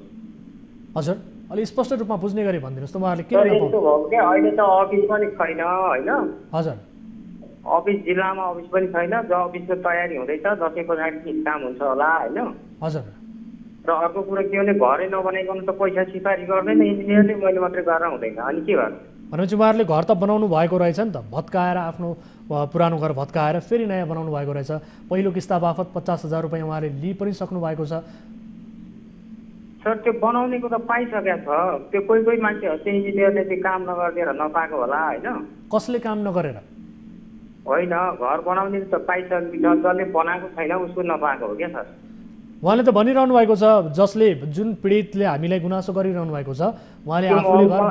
हजुर अलि स्पष्ट रूपमा बुझ्ने गरी भनिदिनुहोस् त उहाँहरूले किन नपाउनु? यस्तो भएको क्या, अहिले त अफिस पनि छैन होइन। हजुर अफिस जिल्लामा अफिस पनि छैन, जो अफिसको तयारी हुँदैछ, दसैँ पछाडि काम हुन्छ होला होइन। हजुर र अर्को कुरा के भने घरै नबनाइकन त पैसा सिफारिस गर्दैन इन्जिनियरले, मैले मात्रै गरेर हुँदैन अनि के गर्नु? भनेपछि उहाँहरूले घर त बनाउनु भएको रहेछ नि त, भत्काएर आफ्नो पुरानो घर भत्काएर फेरि नयाँ बनाउनु भएको रहेछ। पहिलो किस्ता बापत 50,000 रुपियाँ उहाँले लिइ पनि सक्नु भएको छ। सर त्यो बनाउनेको त पाइसकेको छ, त्यो कोही मान्छेहरू चाहिँ इन्जिनियरले चाहिँ काम नगरिदिएर नपाएको होला होइन। कसले काम नगरेर? होइन घर बनाउने त पाइसकेको छ, जसले बनाएको छैन उसको नपाएको हो क्या सर। उहाँले त भनिरहनु भएको छ, जसले जुन पीडितले हामीलाई गुनासो गरिरहनु भएको छ उहाँले आफूले घर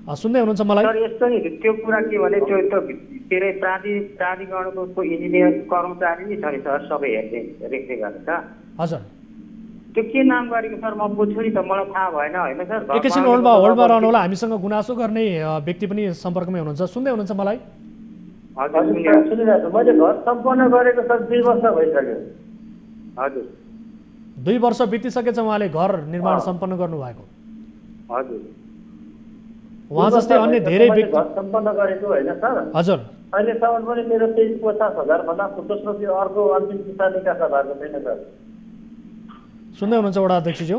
सुन्दै हुनुहुन्छ मलाई? सर यस्तो नि, त्यो कुरा के भने त्यो त के अरे प्राधिकरणको इन्जिनियर कर्मचारी नै छ नि सर, सबै हेर्ने रेखदेख गर्ने त। हजुर त्यो के नाम गरेको सर म बुझ्छु नि त, मलाई थाहा भएन होइन सर। एकैछिन होल्डमा रहनु होला, हामीसँग गुनासो गर्ने व्यक्ति पनि सम्पर्कमै हुनुहुन्छ, सुन्दै हुनुहुन्छ मलाई? हजुर सुनिरहेको, मैले घर सम्पन्न गरेको सर 2 वर्ष भइसक्यो। हजुर 2 वर्ष बितिसकेछ उहाँले घर निर्माण सम्पन्न गर्नुभएको? हजुर उहाँ जस्तै अन्य धेरै व्यक्ति घर सम्पन्न गरेको होइन सर। हजुर अहिलेसम्म पनि मेरो 50,000 भन्दा दोस्रो अर्को अन्तिम किस्ता निकासा भएको छैन सर। सुन्दै हुनुहुन्छ वडा अध्यक्षज्यू?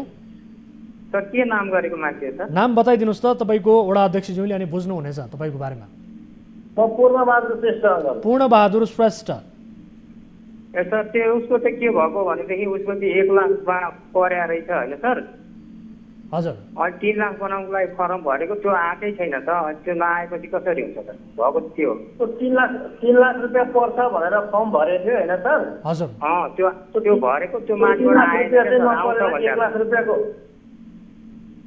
सर के नाम गरेको मान्छे सर? नाम बताइदिनुहोस् त तपाईँको वडा अध्यक्षज्यूले, अनि बुझ्नुहुनेछ तपाईँको बारेमा। म पूर्णबहादुर श्रेष्ठ। पूर्णबहादुर श्रेष्ठ। सर त्यो उसको चाहिँ के भएको भनेदेखि उसको चाहिँ 1 लाख पर्या रहेछ होइन सर। हजुर अनि 3 लाख बनाउनुको लागि फर्म भरेको, त्यो आएकै छैन त, त्यो नआएपछि कसरी हुन्छ त? भएको त्यो 3 लाख रुपियाँ पर्छ भनेर फर्म भरेको थियो होइन सर। हजुर त्यो भरेको त्यो माथिबाट आएछ भनेर 1 लाख रुपियाँको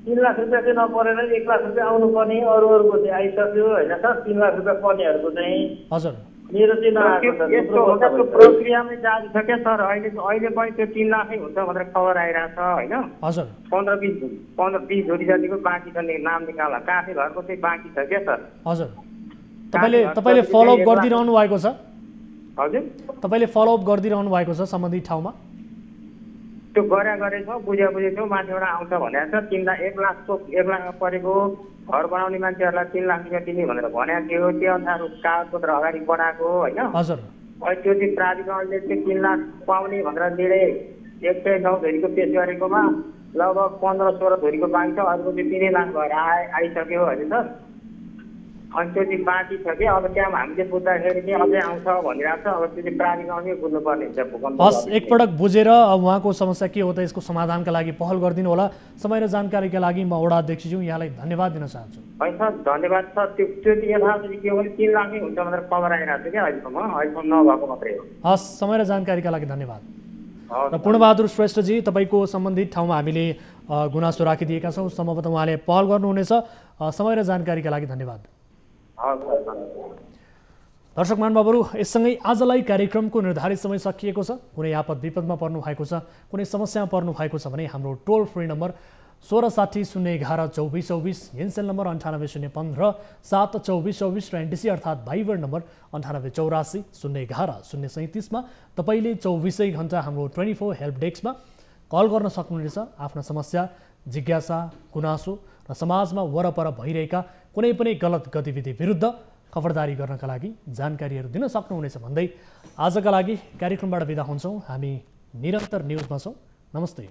3 लाख रुपियाँ चाहिँ नपरेर 1 लाख रुपियाँ आउनुपर्ने, अरूहरूको चाहिँ आइसक्यो होइन सर। 3 लाख रुपियाँ पर्नेहरूको चाहिँ हजुर मेरो चाहिँ नआएको प्रक्रियामै जारी छ क्या सर। अहिले पनि त्यो 3 लाखै हुन्छ भनेर खबर आइरहेको छ होइन। हजुर 15-20 जोडी जतिको बाँकी छ, नाम निकाल्दा काठे घरको चाहिँ बाँकी छ क्या सर। हजुर तपाईँले फलोअप गरिदिरहनु भएको छ? हजुर तपाईँले फलोअप गरिदिरहनु भएको छ सम्बन्धित ठाउँमा? त्यो गरेछ, बुझेको माथिबाट आउँछ भनेर छ। 1 लाख परेको घर बनाउने मान्छेहरूलाई 3 लाख रुपियाँ दिने भनेर भनेको थियो, त्यो अनुसार कागजपत्र अगाडि बढाएको होइन। हजुर अहिले त्यो चाहिँ प्राधिकरणले चाहिँ 3 लाख पाउने भनेर दिँदै 109 धुरीको पेस गरेकोमा लगभग 15-16 धुरीको बाँकी छ, अरूको चाहिँ 3 लाख भएर आइसक्यो होइन सर। अनि त्यो चाहिँ बाँकी छ कि अब त्यहाँ हामीले बुझ्दाखेरि चाहिँ अझै आउँछ भनिरहेको छ। अब त्यो चाहिँ प्राधिकरणमै बुझ्नुपर्ने हुन्छ भूकम्प। हस्, एकपटक बुझेर उहाँको समस्या के हो त यसको समाधानका लागि पहल गरिदिनु होला। समय र जानकारीका लागि म वडा अध्यक्षज्यू यहाँलाई धन्यवाद दिन चाहन्छु। होइन सर धन्यवाद सर। त्यो चाहिँ यथार्थ के हो भने 3 लाखै हुन्छ भनेर खबर आइरहेको छ क्या अहिलेसम्म नभएको मात्रै हो। हस्, समय र जानकारीका लागि धन्यवाद। र पूर्णबहादुर श्रेष्ठजी, तपाईँको सम्बन्धित ठाउँमा हामीले गुनासो राखिदिएका छौँ, सम्भवतः उहाँले पहल गर्नुहुनेछ। समय र जानकारीका लागि धन्यवाद। दर्शक महानुभावहरू, यससँगै आजलाई कार्यक्रमको निर्धारित समय सकिएको छ। कुनै आपद विपदमा पर्नु भएको छ, कुनै समस्यामा पर्नु भएको छ भने हाम्रो टोल फ्री नम्बर 1660-011-2424, एनसेल नम्बर 9805072424 र एनटिसी अर्थात् भाइबर नम्बर 9884-011-037 मा तपाईँले 24 घण्टा हाम्रो 24 हेल्प डेस्कमा कल गर्न सक्नुहुनेछ। आफ्ना समस्या, जिज्ञासा, गुनासो र समाजमा वरपर भइरहेका कुनै पनि गलत गतिविधि विरुद्ध खबरदारी गर्नका लागि जानकारीहरू दिन सक्नुहुनेछ भन्दै आजका लागि कार्यक्रमबाट बिदा हुन्छौँ। हामी निरन्तर न्युजमा छौँ। नमस्ते।